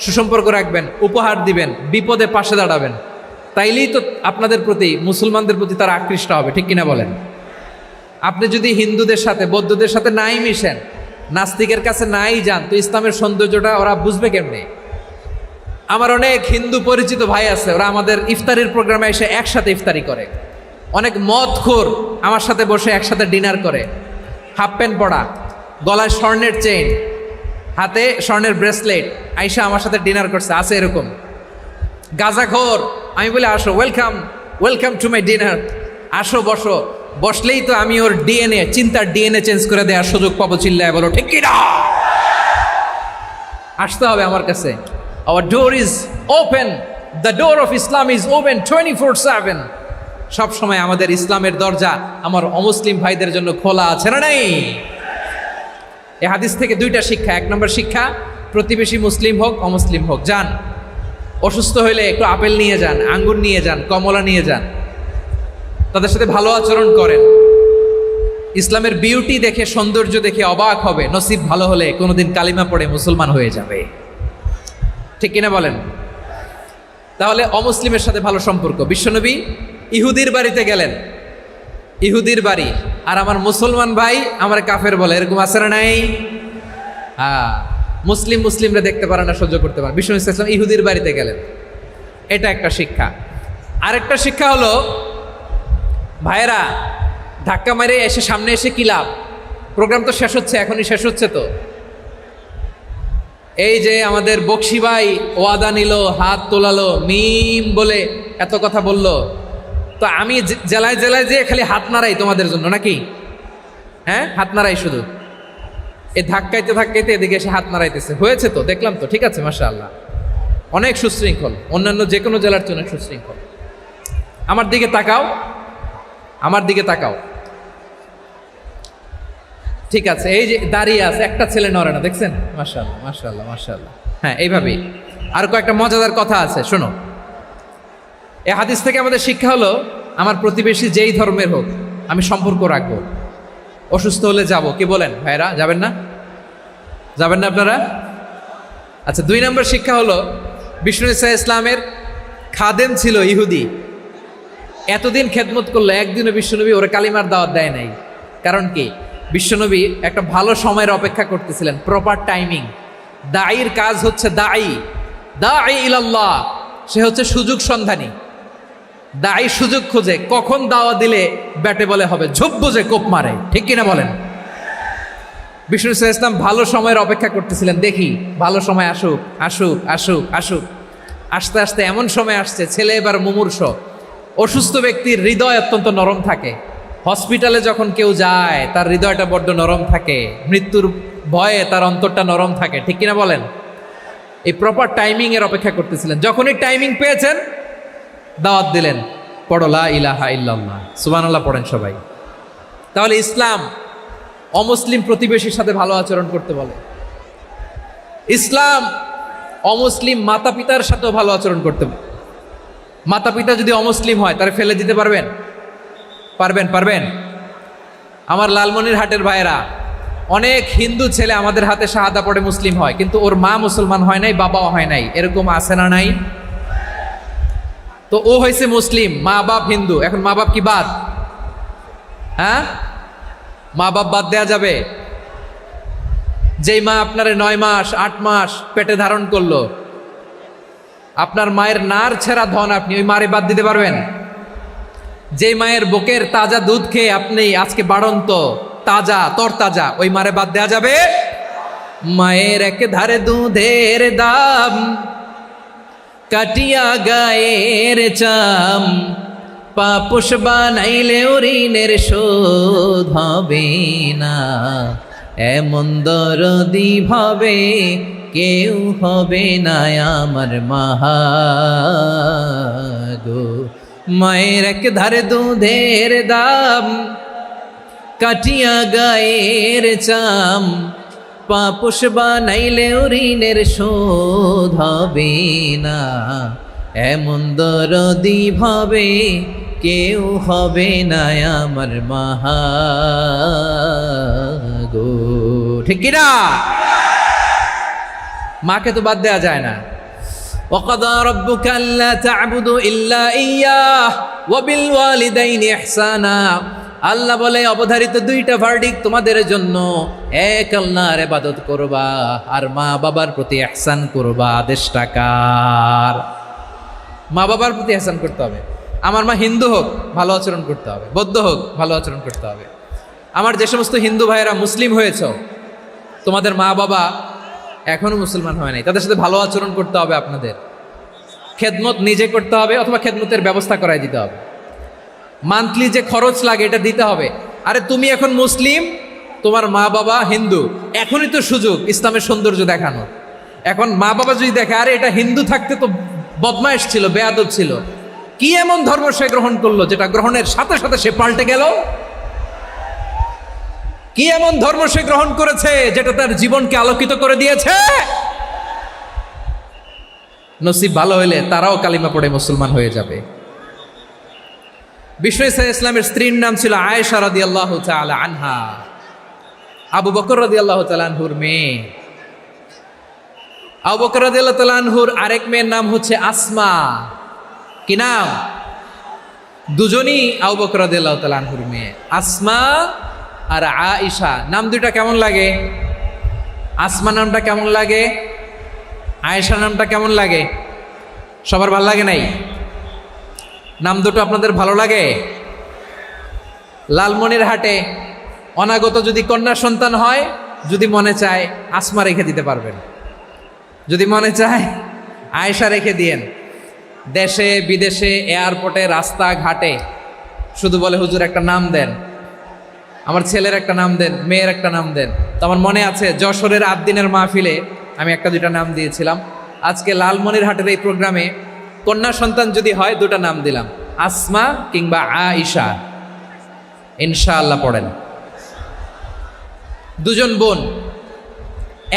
সুসম্পর্ক রাখবেন, উপহার দিবেন, বিপদে পাশে দাঁড়াবেন, তাইলেই তো আপনাদের প্রতি, মুসলমানদের প্রতি তারা আকৃষ্ট হবে, ঠিক কিনা বলেন? আপনি যদি হিন্দুদের সাথে বৌদ্ধদের সাথে নাই মিশেন, নাস্তিকের কাছে নাই যান, তো ইসলামের সৌন্দর্যটা ওরা বুঝবে কেমনে? আমার অনেক হিন্দু পরিচিত ভাই আছে, ওরা আমাদের ইফতারির প্রোগ্রামে এসে একসাথে ইফতারি করে। অনেক মদখোর আমার সাথে বসে একসাথে ডিনার করে, হাফ প্যান্ট পরা, গলায় স্বর্ণের চেইন, হাতে স্বর্ণের ব্রেসলেট, আইসা আমার সাথে ডিনার করছে, আছে এরকম। গাঁজাখোর, আমি বলি আসো, welcome welcome to my dinner, আসো বসো, বসলেই তো আমি ওর ডিএনএ, চিন্তার ডিএনএ চেঞ্জ করে দেওয়ার সুযোগ পাবো, চিল্লায় বলো ঠিক কি না? আসতে হবে আমার কাছে। Hour door is open, the door of Islam is open 24/7। সব সময় আমাদের ইসলামের দরজা আমার অমুসলিম ভাইদের জন্য খোলা আছে না নাই? এই হাদিস থেকে দুইটা শিক্ষা। এক নম্বর শিক্ষা, প্রতিবেশী মুসলিম হোক অমুসলিম হোক, যান, অসুস্থ হইলে একটু আপেল নিয়ে যান, আঙ্গুর নিয়ে যান, কমলা নিয়ে যান, তাদের সাথে ভালো আচরণ করেন। ইসলামের বিউটি দেখে, সৌন্দর্য দেখে অবাক হবে, নসিব ভালো হলে কোনোদিন কালিমা পড়ে মুসলমান হয়ে যাবে, ঠিক কিনা বলেন? তাহলে অমুসলিমের সাথে ভালো সম্পর্ক। বিশ্বনবী ইহুদির বাড়িতে গেলেন, ইহুদির বাড়ি, আর আমার মুসলমান ভাই আমার কাফের বলে, এরকম আছে না নাই? হ্যাঁ, মুসলিমরা দেখতে পারে না, সহ্য করতে পারে। বিষ্ণু ইসলাম ইহুদির বাড়িতে গেলেন, এটা একটা শিক্ষা। আরেকটা শিক্ষা হলো, ভাইয়েরা ধাক্কা মারে এসে সামনে এসে কি লাভ? প্রোগ্রাম তো শেষ হচ্ছে, এখনই শেষ হচ্ছে, তো এই যে আমাদের বক্সি ভাই ওয়াদা নিল, হাত তোলালো, মিম বলে এত কথা বলল, তো আমি জেলায় জেলায় যে খালি হাত নাড়াই তোমাদের জন্য নাকি? হ্যাঁ, হাত নাড়াই শুধু, এই ধাক্কাইতে ধাক্কাইতে এদিকে এসে হাত নাড়াইতেছে। হয়েছে তো, দেখলাম তো, ঠিক আছে, মাশাআল্লাহ, অনেক সুশৃঙ্খল, অন্যান্য যে কোনো জেলার চেয়ে অনেক সুশৃঙ্খল। আমার দিকে তাকাও, আমার দিকে তাকাও, ঠিক আছে। এই যে দাঁড়িয়ে আছে, একটা ছেলে নড়ে না, দেখছেন? মাশাআল্লাহ, মাশাআল্লাহ, মাশাআল্লাহ। হ্যাঁ, এইভাবেই। আর কয়েকটা মজাদার কথা আছে, শোনো। এই হাদিস থেকে আমাদের শিক্ষা হলো, আমার প্রতিবেশী যেই ধর্মের হোক আমি সম্পর্ক রাখবো। অসুস্থ হলে যাব, কি বলেন ভাইরা? যাবেন না? যাবেন না আপনারা? আচ্ছা, 2 নম্বর শিক্ষা হলো, বিষ্ণু ইসা ইসলামের খাদেম ছিল ইহুদি, এতদিন খেদমত করলো, একদিনও বিশ্বনবী ওরা কালিমার দাওয়াত দেয় নাই। কারণ কি? বিশ্বনবী একটা ভালো সময়ের অপেক্ষা করতেছিলেন, প্রপার টাইমিং। দায়ীর কাজ হচ্ছে দাঈ ইলাল্লাহ, সে হচ্ছে সুযোগ সন্ধানী। দায়ী সুযোগ খোঁজে, কখন দাওয়া দিলে ব্যাটে বলে হবে, ঝোপ বোঝে কোপ মারে, ঠিক কিনা বলেন? বিষ্ণু ইসলাম ভালো সময়ের অপেক্ষা করতেছিলেন, দেখি ভালো সময় আসুক আসুক আসুক আসুক। আস্তে আস্তে এমন সময় আসছে, ছেলে এবার মুমূর্ষ। অসুস্থ ব্যক্তির হৃদয় অত্যন্ত নরম থাকে। হসপিটালে যখন কেউ যায় তার হৃদয়টা বড্ড নরম থাকে, মৃত্যুর ভয়ে তার অন্তরটা নরম থাকে, ঠিক কিনা বলেন? এই প্রপার টাইমিং এর অপেক্ষা করতেছিলেন। যখনই টাইমিং পেয়েছেন, দাওয়াত দিলেন, পড়ো লা ইলাহা ইল্লাল্লাহ, সুবহানাল্লাহ পড়েন সবাই। তাহলে ইসলাম অমুসলিম প্রতিবেশীর সাথে ভালো আচরণ করতে বলে। ইসলাম অমুসলিম মাতা পিতার সাথেও ভালো আচরণ করতে বলে। মাতা পিতা যদি অমুসলিম হয়, তারা ফেলে দিতে পারবেন? পারবেন? আমার লালমনিরহাটের ভাইয়েরা, অনেক হিন্দু ছেলে আমাদের হাতে শাহাদা পড়ে মুসলিম হয়, কিন্তু ওর মা মুসলমান হয় নাই, বাবাও হয় নাই, এরকম আছে না নাই? তো ও হয়েছে মুসলিম, মা বাপ হিন্দু, এখন মা বাপ কি বাদ? হ্যাঁ, মা বাপ বাদ দেয়া যাবে? যেই মা আপনারে 9 মাস 8 মাস পেটে ধারণ করলো, আপনার মায়ের নার ছেঁড়া ধন, আপনি ওই মারে বাদ দিতে পারবেন? যেই মায়ের বুকের তাজা দুধ খেয়ে আপনি আজকে বাড়ন্ত তাজা তরতাজা, ওই মারে বাদ দেয়া যাবে? মায়ের এক ধারে দুধের দাম, কাটিয়া গায়ের চাম, পাপোশ বানাইলে ঋণের শোধ হবে না, এমন দরদি ভাবে কেউ হবে না আমার মাহা গো। মায়ের এক ধারে দুধের দাম, কাটিয়া গায়ের চাম, পাপোশ বানাইলে ঋণের শোধ হবে না, এমন দরদি ভাবে কেউ হবে না আমার মাহা গো, ঠিক কিনা? মাকে তো বাদ দেওয়া যায় না। وَقَضَى رَبُّكَ أَلَّا تَعْبُدُوا إِلَّا إِيَّاهُ وَبِالْوَالِدَيْنِ إِحْسَانًا। আল্লাহ বলে, অবধারিত 2টা ভার্ডিক্ট তোমাদের জন্য, এক আল্লাহর ইবাদত করবা আর মা বাবার প্রতি ইহসান করবা। আদেশটা কার? মা বাবার প্রতি ইহসান করতে হবে। আমার মা হিন্দু হোক, ভালো আচরণ করতে হবে, বৌদ্ধ হোক, ভালো আচরণ করতে হবে। আমার যে সমস্ত হিন্দু ভাইয়েরা মুসলিম হয়েছ, তোমাদের মা বাবা এখনো মুসলমান হয় নাই, তাদের সাথে ভালো আচরণ করতে হবে। আপনাদের খেদমত নিজে করতে হবে, অথবা খেদমতের ব্যবস্থা করাই দিতে হবে। মান্থলি যে খরচ লাগে এটা দিতে হবে। আরে তুমি এখন মুসলিম, তোমার মা বাবা হিন্দু, এখনই তো সুযোগ ইসলামের সৌন্দর্য দেখানো। এখন মা বাবা যদি দেখে, আরে এটা হিন্দু থাকতে তো বদমাইশ ছিল, বেয়াদব ছিল, কি এমন ধর্ম সে গ্রহণ করলো যেটা গ্রহণের সাথে সাথে সে পাল্টে গেল? কি এমন ধর্ম সে গ্রহণ করেছে যেটা তার জীবনকে আলোকিত করে দিয়েছে? নসিব ভালো হইলে তারাও কালিমা পড়ে মুসলমান হয়ে যাবে। বিষ্ণু ইসা ইসলামের স্ত্রীর নাম ছিল আয়েশা রাদিয়াল্লাহু তাআলা আনহা, আবু বকর রাদিয়াল্লাহু তাআলা আনহুর মেয়ে। আবু বকর রাদিয়াল্লাহু তাআলা আনহুর আরেক মেয়ের নাম হচ্ছে আসমা। কি নাম? দুজনই আবু বকর রাদিয়াল্লাহু তাআলা আনহুর মেয়ে, আসমা আর আয়েশা। নাম দুইটা কেমন লাগে? আসমা নামটা কেমন লাগে? আয়েশা নামটা কেমন লাগে? সবার ভালো লাগে নাই? নাম দুটো আপনাদের ভালো লাগে? লালমনিরহাটে অনাগত যদি কন্যা সন্তান হয়, যদি মনে চায় আসমা রেখে দিতে পারবেন। যদি মনে চায় আয়েশা রেখে দিয়েন। দেশে বিদেশে এয়ারপোর্টে রাস্তাঘাটে শুধু বলে হুজুর একটা নাম দেন, আমার ছেলের একটা নাম দেন, মেয়ের একটা নাম দেন। তো আমার মনে আছে যশোরের আদ্দিনের মাহফিলে আমি একটা দুইটা নাম দিয়েছিলাম। আজকে লালমনিরহাটের এই প্রোগ্রামে কন্যা সন্তান যদি হয় দুটা নাম দিলাম, আসমা কিংবা আয়েশা। ইনশাআল্লাহ পড়েন। দুজন বোন,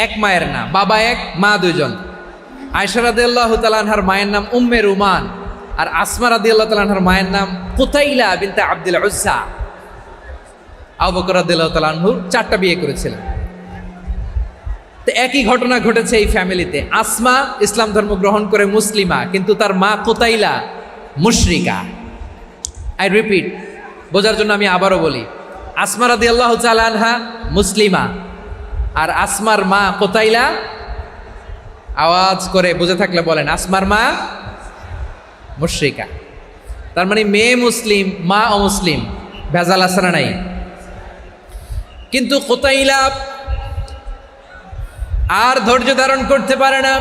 এক মায়ের না, বাবা এক মা দুজন। আয়েশা রাদিয়াল্লাহু তাআলা আনহার মায়ের নাম উম্মে রুমান, আর আসমা রাদিয়াল্লাহু তাআলা আনহার মায়ের নাম কুতাইলা বিনতে আব্দুল উজ্জা। আবু বকর রাদিয়াল্লাহু তাআলা আনহু 4টা বিয়ে করেছিলেন। তো একই ঘটনা ঘটেছে এই ফ্যামিলিতে। আসমা ইসলাম ধর্ম গ্রহণ করে মুসলিমা, কিন্তু তার মা কুতাইলা মুশরিকা। আই রিপিট, বোঝার জন্য আমি আবারও বলি, আসমা রাদিয়াল্লাহু তাআলা আনহা মুসলিমা, আর আসমার মা কুতাইলা, আওয়াজ করে বুঝে থাকলে বলেন, আসমার মা মুশরিকা। তার মানে মেয়ে মুসলিম, মা অমুসলিম, ভেজাল আছে না নাই? কিন্তু কুতাইলা আর ধৈর্য ধারণ করতে পারে না।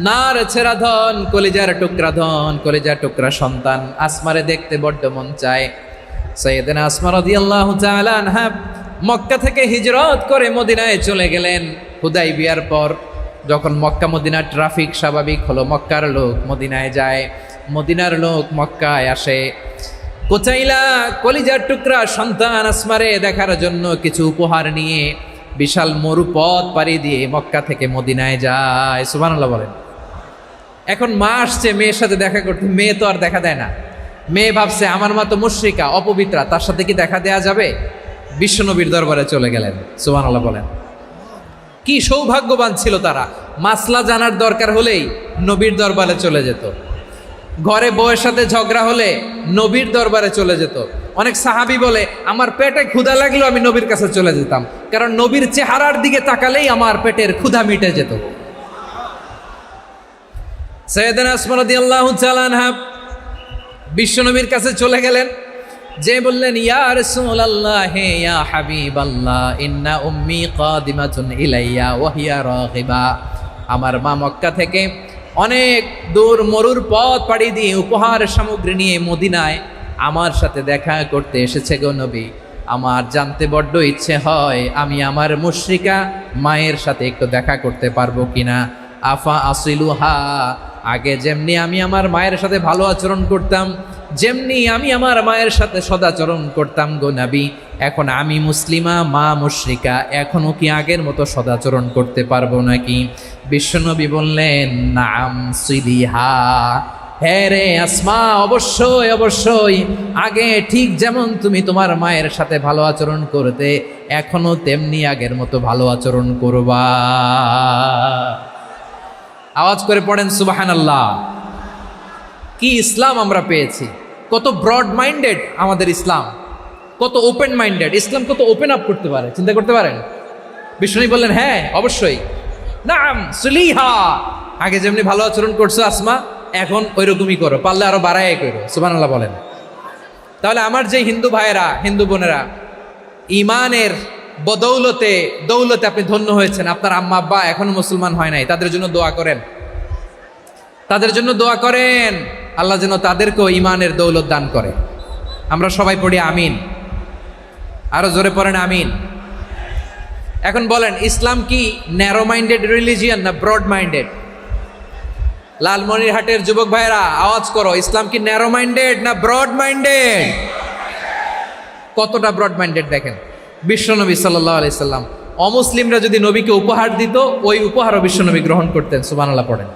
নার ছেড়া ধন, কলিজার টুকরা ধন, কলিজার টুকরা সন্তান আসমারে দেখতে বড্ড মন চায়। সাইয়েদনা আসমা রাদিয়াল্লাহু তাআলা আনহা মক্কা থেকে হিজরত করে মদিনায় চলে গেলেন হুদাইবিয়ার পর। যখন মক্কা মদিনার ট্রাফিক স্বাভাবিক হলো, মক্কার লোক মদিনায় যায়, মদিনার লোক মক্কায় আসে। কুতাইলা কলিজার টুকরা সন্তান আসমারে দেখার জন্য কিছু উপহার নিয়ে বিশাল মরুপথ পাড়ি দিয়ে মক্কা থেকে মদিনায় যায়। সুবহানাল্লাহ বলেন। এখন মা আসছে মেয়ের সাথে দেখা করতে, মেয়ে তো আর দেখা দেয় না। মেয়ে ভাবছে আমার মা তো মুশরিকা, অপবিত্রা, তার সাথে কি দেখা দেয়া যাবে? বিশ্বনবীর দরবারে চলে গেলেন। সুবহানাল্লাহ বলেন। কি সৌভাগ্যবান ছিল তারা, মাসলা জানার দরকার হলেই নবীর দরবারে চলে যেত। ঘরে বউয়ের সাথে ঝগড়া হলে নবীর দরবারে চলে যেত। অনেক সাহাবী বলে আমার পেটে ক্ষুধা লাগলো আমি নবীর কাছে চলে যেতাম, কারণ নবীর চেহারার দিকে তাকালেই আমার পেটের ক্ষুধা মিটে যেত। সাইয়েদনা আসমা রাদিয়াল্লাহু তাআলা আনহা বিশ্বনবীর কাছে চলে গেলেন, যে বললেন ইয়া রাসূলুল্লাহ ইয়া হাবিবাল্লাহ ইন্না উম্মি কাদিমাতুন ইলাইয়া ওয়া হিয়া রাগিবা। আমার মা মক্কা থেকে অনেক দূর মরুর পথ পাড়ি দিয়ে উপহার সামগ্রী নিয়ে মদিনায় আমার সাথে দেখা করতে এসেছে গো নবী। আমার জানতে বড্ড ইচ্ছে হয় আমি আমার মুশরিকা মায়ের সাথে একটু দেখা করতে পারবো কিনা। আফা আসিলুহা, আগে যেমনি আমি আমার মায়ের সাথে ভালো আচরণ করতাম, যেমনি আমি আমার মায়ের সাথে সদাচরণ করতাম গো নবী, এখন আমি মুসলিমা মা মুশরিকা, এখনো কি আগের মতো সদাচরণ করতে পারবো নাকি? বিশ্বনবী বললেন নাম সিলিহা, হ্যাঁ রে আসমা, অবশ্যই অবশ্যই, আগে ঠিক যেমন তুমি তোমার মায়ের সাথে ভালো আচরণ করতে এখনো তেমনি আগের মতো ভালো আচরণ করবা। আওয়াজ করে পড়েন সুবহানাল্লাহ। কি ইসলাম আমরা পেয়েছি, কত ব্রড মাইন্ডেড আমাদের ইসলাম, কত ওপেন মাইন্ডেড ইসলাম, কত ওপেন আপ করতে পারে, চিন্তা করতে পারেন। বিষ্ণু বললেন হ্যাঁ অবশ্যই, নাম সুলিহা, আগে যেমনি ভালো আচরণ করছো আসমা এখন ওই রকমই করো, পারলে আরো বাড়ায় করো। সুবহানাল্লাহ বলেন। তাহলে আমার যে হিন্দু ভাইয়েরা হিন্দু বোনেরা ইমানের বদৌলতে দৌলতে আপনি ধন্য হয়েছেন, আপনার আম্মা আব্বা এখনো মুসলমান হয় নাই, তাদের জন্য দোয়া করেন, তাদের জন্য দোয়া করেন, আল্লাহ যেন তাদেরকেও ইমানের দৌলত দান করে। আমরা সবাই পড়ি আমিন, আরো জোরে পড়েন আমিন। এখন বলেন ইসলাম কি ন্যারো মাইন্ডেড রিলিজিয়ান না ব্রড মাইন্ডেড? লালমনিরহাটের যুবক ভাইরা আওয়াজ করো, ইসলাম কি ন্যারো মাইন্ডেড না ব্রড মাইন্ডেড? কতটা ব্রড মাইন্ডেড দেখেন। বিশ্বনবী সাল্লাল্লাহু আলাইহি সাল্লাম অমুসলিমরা যদি নবীকে উপহার দিত ওই উপহারও বিশ্বনবী গ্রহণ করতেন। সুবহানাল্লাহ পড়েন।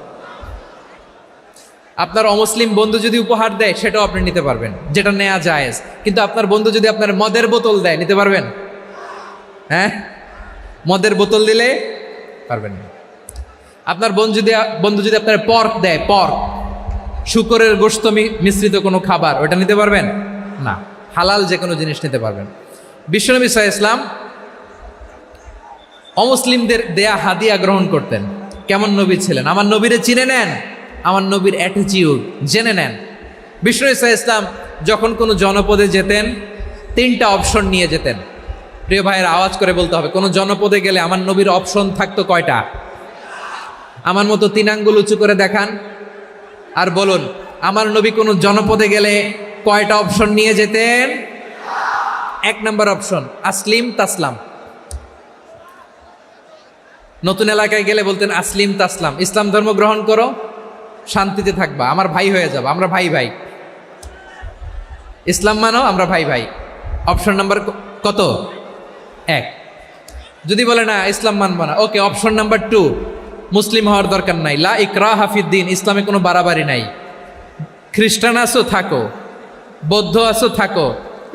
আপনার অমুসলিম বন্ধু যদি উপহার দেয় সেটাও আপনি নিতে পারবেন, যেটা নেওয়া জায়েজ। কিন্তু আপনার বন্ধু যদি আপনার মদের বোতল দেয় নিতে পারবেন? হ্যাঁ, মদের বোতল দিলে পারবেন না। আপনার বন্ধু যদি আপনার পর্ক দেয়, পর্ক শূকরের গোশত মিশ্রিত কোনো খাবার, ওটা নিতে পারবেন না। হালাল যে কোনো জিনিস নিতে পারবেন। বিশ্বনবী সাল্লাল্লাহু আলাইহি ওয়াসাল্লাম অমুসলিমদের দেয়া হাদিয়া গ্রহণ করতেন। কেমন নবী ছিলেন, আমার নবীরে চিনে নেন, আমার নবীর অ্যাটিটিউড জেনে নেন। বিশ্বনবী সাল্লাল্লাহু আলাইহি ওয়াসাল্লাম যখন কোনো জনপদে যেতেন 3টা অপশন নিয়ে যেতেন। প্রিয় ভাইয়ের আওয়াজ করে বলতে হবে, কোনো জনপদে গেলে আমার নবীর অপশন থাকতো কয়টা? আমার মতো 3 আঙ্গুল উঁচু করে দেখান আর বলুন, আমার নবী কোনো জনপদে গেলে কয়টা অপশন নিয়ে যেতেন? 1 নম্বর অপশন আসলিম তাসলাম। নতুন এলাকায় গেলে বলতেন আসলিম তাসলাম, ইসলাম ধর্ম গ্রহণ করো, শান্তিতে থাকবা, আমার ভাই হয়ে যাবো, আমরা ভাই ভাই। ইসলাম মানো, আমরা ভাই ভাই। অপশন নাম্বার কত? 1। যদি বলে না ইসলাম মানবো না, ওকে, অপশন নাম্বার 2, মুসলিম হওয়ার দরকার নাই, লা ইকরাহা ফিদ্দিন, ইসলামে কোনো বাড়াবাড়ি নাই। খ্রিস্টান আছো থাকো, বৌদ্ধ আছো থাকো,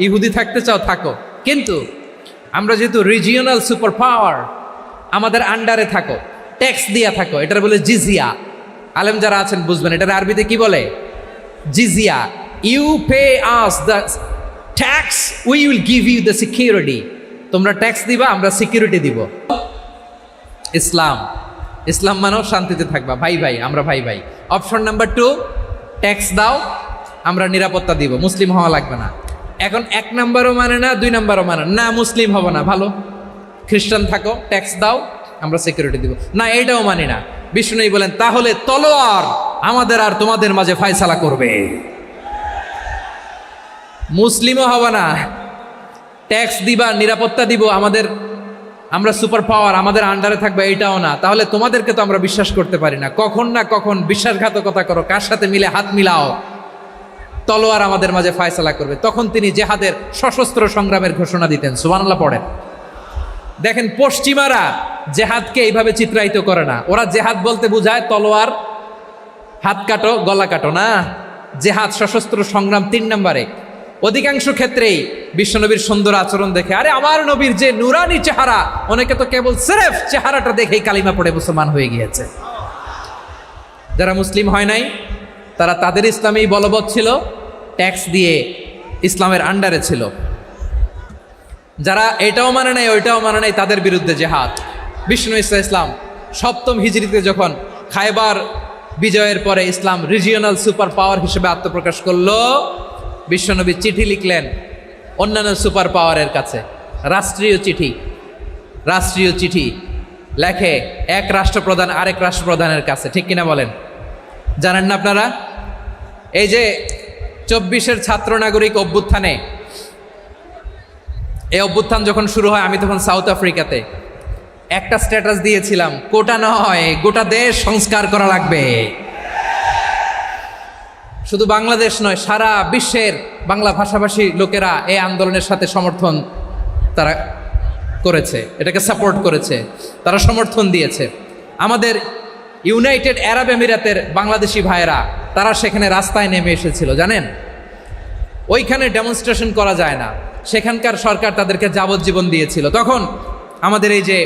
ইহুদি থাকতে চাও থাকো, কিন্তু আমরা যেহেতু রিজিওনাল সুপার পাওয়ার, আমাদের আন্ডারে থাকো, ট্যাক্স দিয়া থাকো, এটার বলে জিজিয়া। আলেম যারা আছেন বুঝবেন এটার আরবিতে কি বলে, জিজিয়া। You pay us the tax, we will give you the security. তোমরা ট্যাক্স দিবা, আমরা সিকিউরিটি দিব। ইসলাম, ইসলাম মানো শান্তিতে থাকবা, ভাই ভাই, আমরা ভাই ভাই। অপশন নাম্বার 2, ট্যাক্স দাও, আমরা নিরাপত্তা দিব, মুসলিম হওয়া লাগবে না। এখন 1 নাম্বারও মানে না, 2 নাম্বারও মানে না, মুসলিম হব না, ভালো, খ্রিস্টান থাকো, ট্যাক্স দাও, আমরা সিকিউরিটি দিব না, এইটাও মানি না। বিষ্ণু বলেন তাহলে তলোয়ার আমাদের আর তোমাদের মাঝে ফায়সালা করবে। মুসলিমও হবে না, ট্যাক্স দিবা, নিরাপত্তা দিব, আমরা সুপার পাওয়ার, আমাদের আন্ডারে থাকবে, এইটাও না। তাহলে তোমাদেরকে তো আমরা বিশ্বাস করতে পারি না, কখন না কখন বিশ্বাসঘাতকতা করো, কার সাথে মিলে হাত মিলাও, তলোয়ার আমাদের মাঝে ফায়সালা করবে। তখন তিনি জেহাদের সশস্ত্র সংগ্রামের ঘোষণা দিতেন। সুবহানাল্লাহ পড়েন। দেখেন পশ্চিমারা জেহাদকে এইভাবে চিত্রায়িত করে না, ওরা জেহাদ বলতে বোঝায় তলোয়ার, হাত কাটো, গলা কাটো না। জেহাদ সশস্ত্র সংগ্রাম 3 নম্বরে। অধিকাংশ ক্ষেত্রেই বিশ্বনবীর সুন্দর আচরণ দেখে, আরে আমার নবীর যে নুরানি চেহারা, অনেকে তো কেবল সিরেফ চেহারাটা দেখেই কালিমা পড়ে মুসলমান হয়ে গিয়েছে। যারা মুসলিম হয় নাই তারা তাদের ইসলামেই বলবৎ ছিল, ট্যাক্স দিয়ে ইসলামের আন্ডারে ছিল। যারা এটাও মানে নাই ওইটাও মানে নাই, তাদের বিরুদ্ধে জেহাদ। বিষ্ণু ইসলাম 7ম হিজরিতে যখন খায়বার বিজয়ের পরে ইসলাম রিজিওনাল সুপার পাওয়ার হিসেবে আত্মপ্রকাশ করলো, বিশ্বনবী চিঠি লিখলেন অন্যান্য সুপার পাওয়ারের কাছে, রাষ্ট্রীয় চিঠি লেখে এক রাষ্ট্রপ্রধান আরেক রাষ্ট্রপ্রধানের কাছে, ঠিক কিনা বলেন? জানেন না আপনারা? এই যে 24-এর ছাত্র নাগরিক অভ্যুত্থানে, এই অভ্যুত্থান যখন শুরু হয়, আমি তখন সাউথ আফ্রিকাতে, একটা স্ট্যাটাস দিয়েছিলাম, কোটা নয় গোটা দেশ সংস্কার করা লাগবে। শুধু বাংলাদেশ নয়, সারা বিশ্বের বাংলা ভাষাভাষী লোকেরা এই আন্দোলনের সাথে সমর্থন তারা করেছে, এটাকে সাপোর্ট করেছে, তারা সমর্থন দিয়েছে। আমাদের ইউনাইটেড আরব আমিরাতের বাংলাদেশি ভাইয়েরা, তারা সেখানে রাস্তায় নেমে এসেছিল, জানেন? ওইখানে ডেমনস্ট্রেশন করা যায় না, সেখানকার সরকার তাদেরকে যাবজ্জীবন দিয়েছিল। তখন আমাদের এই যে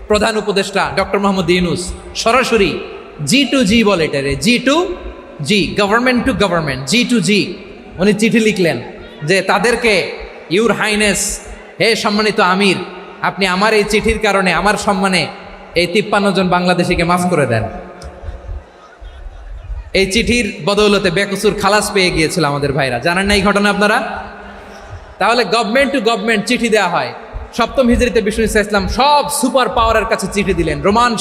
প্রধান উপদেষ্টা ডক্টর মোহাম্মদ ইউনূস সরাসরি G2G বলে, এটারে G2G, government to government, G2G, উনি চিঠি লিখলেন যে তাদেরকে, ইউর হাইনেস, হে সম্মানিত আমির, আপনি আমার এই চিঠির কারণে আমার সম্মানে এই 53 জন বাংলাদেশিকে মাফ করে দেন। এই চিঠির বদৌলতে বেকসুর খালাস পেয়ে গিয়েছিল আমাদের ভাইরা। জানেন না এই ঘটনা আপনারা? তাহলে গভর্নমেন্ট টু গভর্নমেন্ট চিঠি দেওয়া হয়। 7ম হিজরিতে বিষ্ণু ইসলাম সব সুপার পাওয়ারের কাছে চিঠি দিলেন, রোমান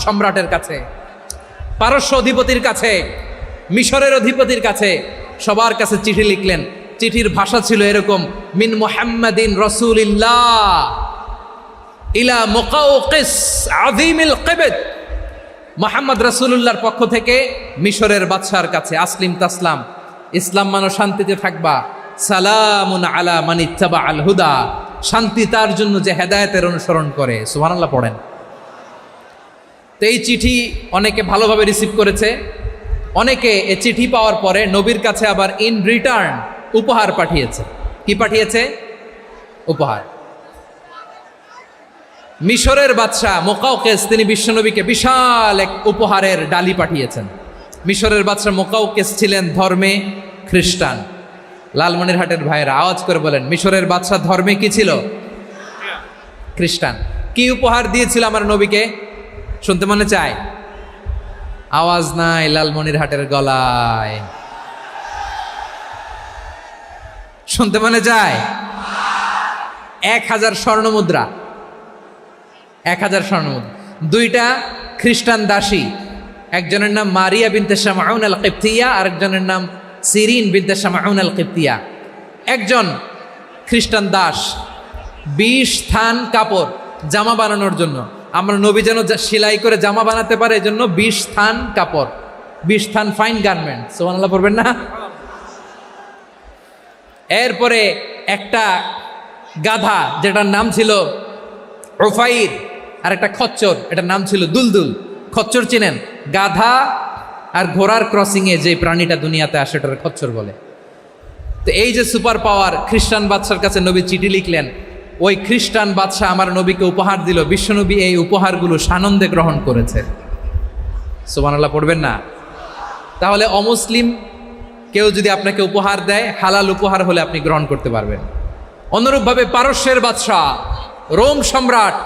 সম্রাটের কাছে, পারস্য অধিপতির কাছে, মিশরের অধিপতির কাছে, সবার কাছে চিঠি লিখলেন। চিঠির ভাষা ছিল এরকম, মিন মুহাম্মাদিন রাসূলিল্লাহ ইলা মুকাউকিস আযীমিল কিবত, মুহাম্মদ রাসূলুল্লাহর পক্ষ থেকে মিশরের বাদশার কাছে, আসলিম তাসলাম, ইসলাম মানো শান্তিতে থাকবা, সালামুন আলা মান ইত্তাবা আল হুদা, শান্তি তার জন্য যে হেদায়েতের অনুসরণ করে। সুবহানাল্লাহ পড়েন। তো এই চিঠি অনেকে ভালোভাবে রিসিভ করেছে, অনেকে এই চিঠি পাওয়ার পরে নবীর কাছে আবার ইন রিটার্ন উপহার পাঠিয়েছে। কি পাঠিয়েছে? উপহার। মিশরের বাদশাহ মুকাউকিস, তিনি বিশ্বনবীকে বিশাল এক উপহারের ডালি পাঠিয়েছেন। মিশরের বাদশাহ মুকাউকিস ছিলেন ধর্মে খ্রিস্টান। লালমনিরহাটের ভাইয়েরা আওয়াজ করে বলেন, মিশরের বাদশাহ ধর্মে কি ছিল? খ্রিস্টান। কি উপহার দিয়েছিল আমার নবীকে? শুনতে মনে চায়? আওয়াজ নাই লালমনিরহাটের গলায়, শুনতে মনে চায়? 1000 স্বর্ণ মুদ্রা, 1000 স্বর্ণ মুদ্রা, 2টা খ্রিস্টান দাসী, একজনের নাম মারিয়া বিনতে শামাউন আল কিবতিয়া, আরেকজনের নাম সিরিন বিনতে শামাউন আল কিবতিয়া। একজন খ্রিস্টান দাস 20 থান কাপড় জামা বানানোর জন্য, আমরা নবী যেন সেলাই করে জামা বানাতে পারে এজন্য 20 থান কাপড়, 20 থান ফাইন গার্মেন্ট, সুবহানাল্লাহ পড়বেন না? এরপরে একটা গাধা যেটার নাম ছিল উফাইর, আর একটা খচ্চর, এটার নাম ছিল দুলদুল। খচ্চর চিনেন? গাধা আর ঘোড়ার ক্রসিংয়ে যে প্রাণীটা দুনিয়াতে আসে এটার খচ্চর বলে। তো এই যে সুপার পাওয়ার, খ্রিস্টান বাদশার কাছে নবী চিঠি লিখলেন, ওই খ্রিস্টান বাদশাহ আমার নবীকে উপহার দিল, বিশ্বনবী এই উপহারগুলো সানন্দে গ্রহণ করেছে। সুবহানাল্লাহ পড়বেন না? তাহলে অমুসলিম কেউ যদি আপনাকে উপহার দেয়, হালাল উপহার হলে আপনি গ্রহণ করতে পারবেন। অনুরূপভাবে পারস্যের বাদশাহ, রোম সম্রাট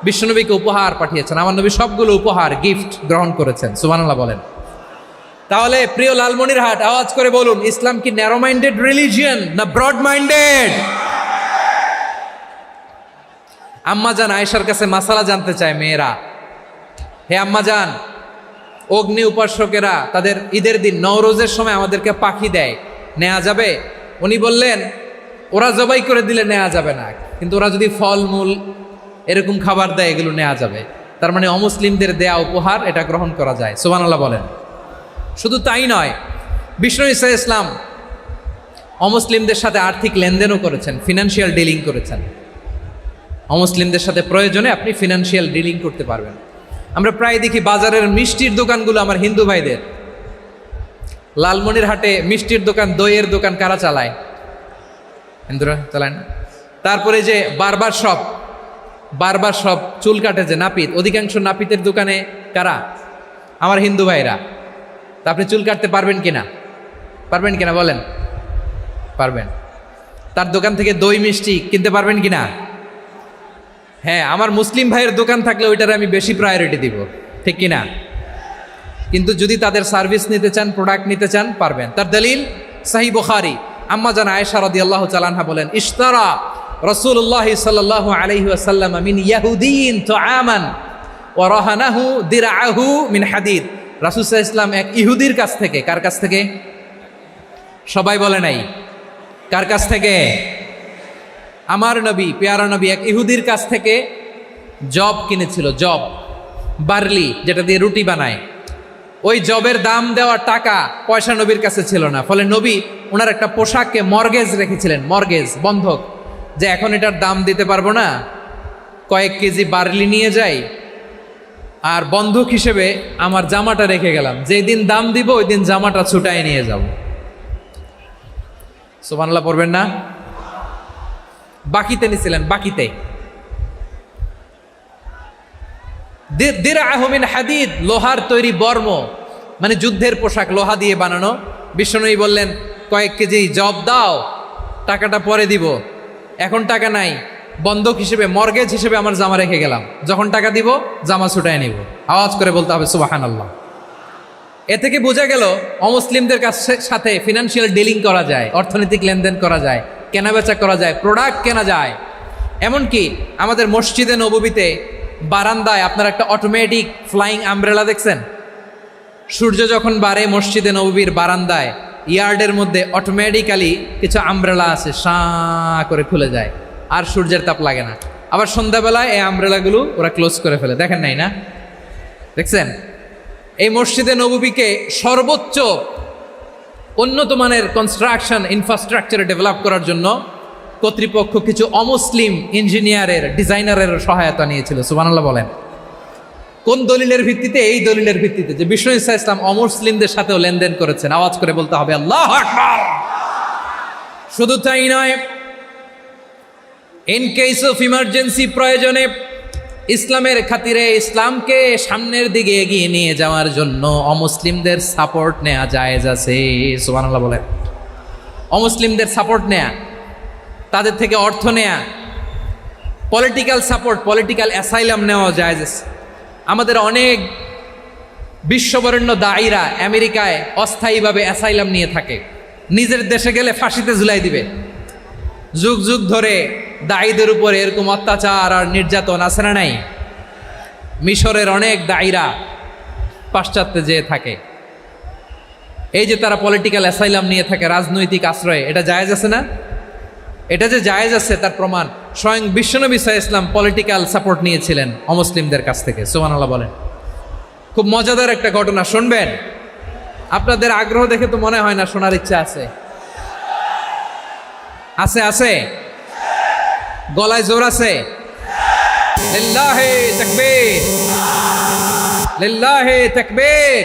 বিশ্বনবীকে উপহার পাঠিয়েছেন, আমার নবী সবগুলো উপহার গিফট গ্রহণ করেছেন। সুবহানাল্লাহ বলেন। তাহলে প্রিয় লালমনিরহাট, আওয়াজ করে বলুন, ইসলাম কি ন্যারো মাইন্ডেড রিলিজিয়ন না ব্রড মাইন্ডেড? আম্মাজান আয়েশার কাছে মাসালা জানতে চায় মেয়েরা, হে আম্মাজান, অগ্নি উপাসকেরা তাদের ঈদের দিন নওরোজের সময় আমাদেরকে পাখি দেয়, নেওয়া যাবে? উনি বললেন, ওরা জবাই করে দিলে নেওয়া যাবে না, কিন্তু ওরা যদি ফলমূল এরকম খাবার দেয় এগুলো নেওয়া যাবে। তার মানে অমুসলিমদের দেয়া উপহার এটা গ্রহণ করা যায়। সুবহানাল্লাহ বলেন। শুধু তাই নয়, বিষ্ণু ঈসা ইসলাম অমুসলিমদের সাথে আর্থিক লেনদেনও করেছেন, ফিনান্সিয়াল ডিলিং করেছেন। অমুসলিমদের সাথে প্রয়োজনে আপনি ফিনান্সিয়াল ডিলিং করতে পারবেন। আমরা প্রায় দেখি বাজারের মিষ্টির দোকানগুলো আমার হিন্দু ভাইদের। লালমনিরহাটে মিষ্টির দোকান, দইয়ের দোকান কারা চালায়? হিন্দুরা চালায় না? তারপরে যে বারবার শপ, চুল কাটে যে নাপিত, অধিকাংশ নাপিতের দোকানে কারা? আমার হিন্দু ভাইরা। তা আপনি চুল কাটতে পারবেন কিনা? পারবেন কিনা বলেন? পারবেন। তার দোকান থেকে দই মিষ্টি কিনতে পারবেন কিনা? হ্যাঁ, আমার মুসলিম ভাইয়ের দোকান থাকলে ওইটারে আমি বেশি প্রায়োরিটি দিব, ঠিক কিনা? কিন্তু যদি তাদের সার্ভিস নিতে চান, প্রোডাক্ট নিতে চান, পারবেন। তার দলিল সহিহ বুখারী, আম্মা জান আয়েশা রাদিয়াল্লাহু তাআলা আনহা বলেন, ইশতারা রাসূলুল্লাহ সাল্লাল্লাহু আলাইহি ওয়াসাল্লাম মিন ইয়াহুদিয়িন তুআমান ওয়া রাহানাহু দিরআহু মিন হাদিদ। রাসূল সাল্লাল্লাহু আলাইহি ওয়াসাল্লাম এক ইহুদির কাছ থেকে, কার কাছ থেকে? সবাই বলে নাই কার কাছ থেকে? আমার নবী, পেয়ারা নবী এক ইহুদির কাছ থেকে জব কিনেছিল, জব, বার্লি, যেটা দিয়ে রুটি বানায়। ওই জবের দাম দেওয়ার টাকা পয়সা নবীর কাছে ছিল না, ফলে নবী ওনার একটা পোশাককে মর্গেজ রেখেছিলেন, মর্গেজ, বন্ধক, যে এখন এটার দাম দিতে পারবো না, কয়েক কেজি বার্লি নিয়ে যাই আর বন্ধক হিসেবে আমার জামাটা রেখে গেলাম, যেই দিন দাম দিব ওই দিন জামাটা ছুটায় নিয়ে যাব। সুবহানাল্লাহ পড়বেন না? বাকিতে নিছিলেন, বাকিতে। দিরআহু মিন হাদিদ, লোহার তৈরি বর্ম, মানে যুদ্ধের পোশাক, লোহা দিয়ে বানানো। বিশ্বনবী বললেন, কয়েক কেজি জব দাও, টাকাটা পরে দিব, এখন টাকা নাই, বন্ধক হিসেবে, মর্গেজ হিসেবে আমার জামা রেখে গেলাম, যখন টাকা দিব জামা ছুটায় নিব। আওয়াজ করে বলতে হবে সুবহানাল্লাহ। এ থেকে বোঝা গেল অমুসলিমদের সাথে ফিনান্সিয়াল ডিলিং করা যায়, অর্থনৈতিক লেনদেন করা যায়, কেনাবেচা করা যায়, প্রোডাক্ট কেনা যায়। এমনকি আমাদের মসজিদে নববীতে বারান্দায় আপনার একটা অটোমেটিক ফ্লাইং আমব্রেলা দেখছেন? সূর্য যখন বাড়ে মসজিদে নববীর বারান্দায়, ইয়ার্ডের মধ্যে অটোমেটিক্যালি কিছু আমব্রেলা আছে, সাঁ করে খুলে যায়, আর সূর্যের তাপ লাগে না। আবার সন্ধ্যাবেলায় এই আমব্রেলাগুলো ওরা ক্লোজ করে ফেলে, দেখেন নাই না? দেখছেন? এই মসজিদে নববীকে সর্বোচ্চ উন্নত মানের কনস্ট্রাকশন ইনফ্রাস্ট্রাকচারে ডেভেলপ করার জন্য কর্তৃপক্ষ কিছু অমুসলিম ইঞ্জিনিয়ারের, ডিজাইনারের সহায়তা নিয়েছিল। সুবহানাল্লাহ বলেন। কোন দলিলের ভিত্তিতে? এই দলিলের ভিত্তিতে যে বিষ্ণু ঈসা ইসলাম অমুসলিমদের সাথেও লেনদেন করেছেন। আওয়াজ করে বলতে হবে আল্লাহু আকবার। শুধু তাই নয়, ইন কেস অফ ইমার্জেন্সি, প্রয়োজনে ইসলামের খাতিরে, ইসলামকে সামনের দিকে এগিয়ে নিয়ে যাওয়ার জন্য অমুসলিমদের সাপোর্ট নেওয়া জায়েজ আছে। সুবহানাল্লাহ বলেন। অমুসলিমদের সাপোর্ট নেয়া, তাদের থেকে অর্থ নেয়া, পলিটিক্যাল সাপোর্ট, পলিটিক্যাল অ্যাসাইলাম নেওয়া জায়েজ আছে। আমাদের অনেক বিশ্ববরেণ্য দায়ীরা আমেরিকায় অস্থায়ীভাবে অ্যাসাইলাম নিয়ে থাকে, নিজের দেশে গেলে ফাঁসিতে ঝুলাই দিবে। যুগ যুগ ধরে দায়ীদের উপরে এরকম অত্যাচার আর নির্যাতন আছে না নাই? মিশরের অনেক দায়ীরা পাশ্চাত্যে যেয়ে থাকে, এই যে তারা পলিটিক্যাল অ্যাসাইলাম নিয়ে থাকে, রাজনৈতিক আশ্রয়, এটা জায়েজ আছে না? এটা যে জায়েজ আছে তার প্রমাণ স্বয়ং বিশ্বনবী সাল্লাল্লাহু আলাইহি ওয়াসাল্লাম পলিটিক্যাল সাপোর্ট নিয়েছিলেন অমুসলিমদের কাছ থেকে। সুবহানাল্লাহ বলেন। খুব মজাদার একটা ঘটনা, শুনবেন? আপনাদের আগ্রহ দেখে তো মনে হয় না শোনার ইচ্ছা আছে। আছে আছে, গলায় জোর আছে। লিল্লাহি তাকবীর, লিল্লাহি তাকবীর,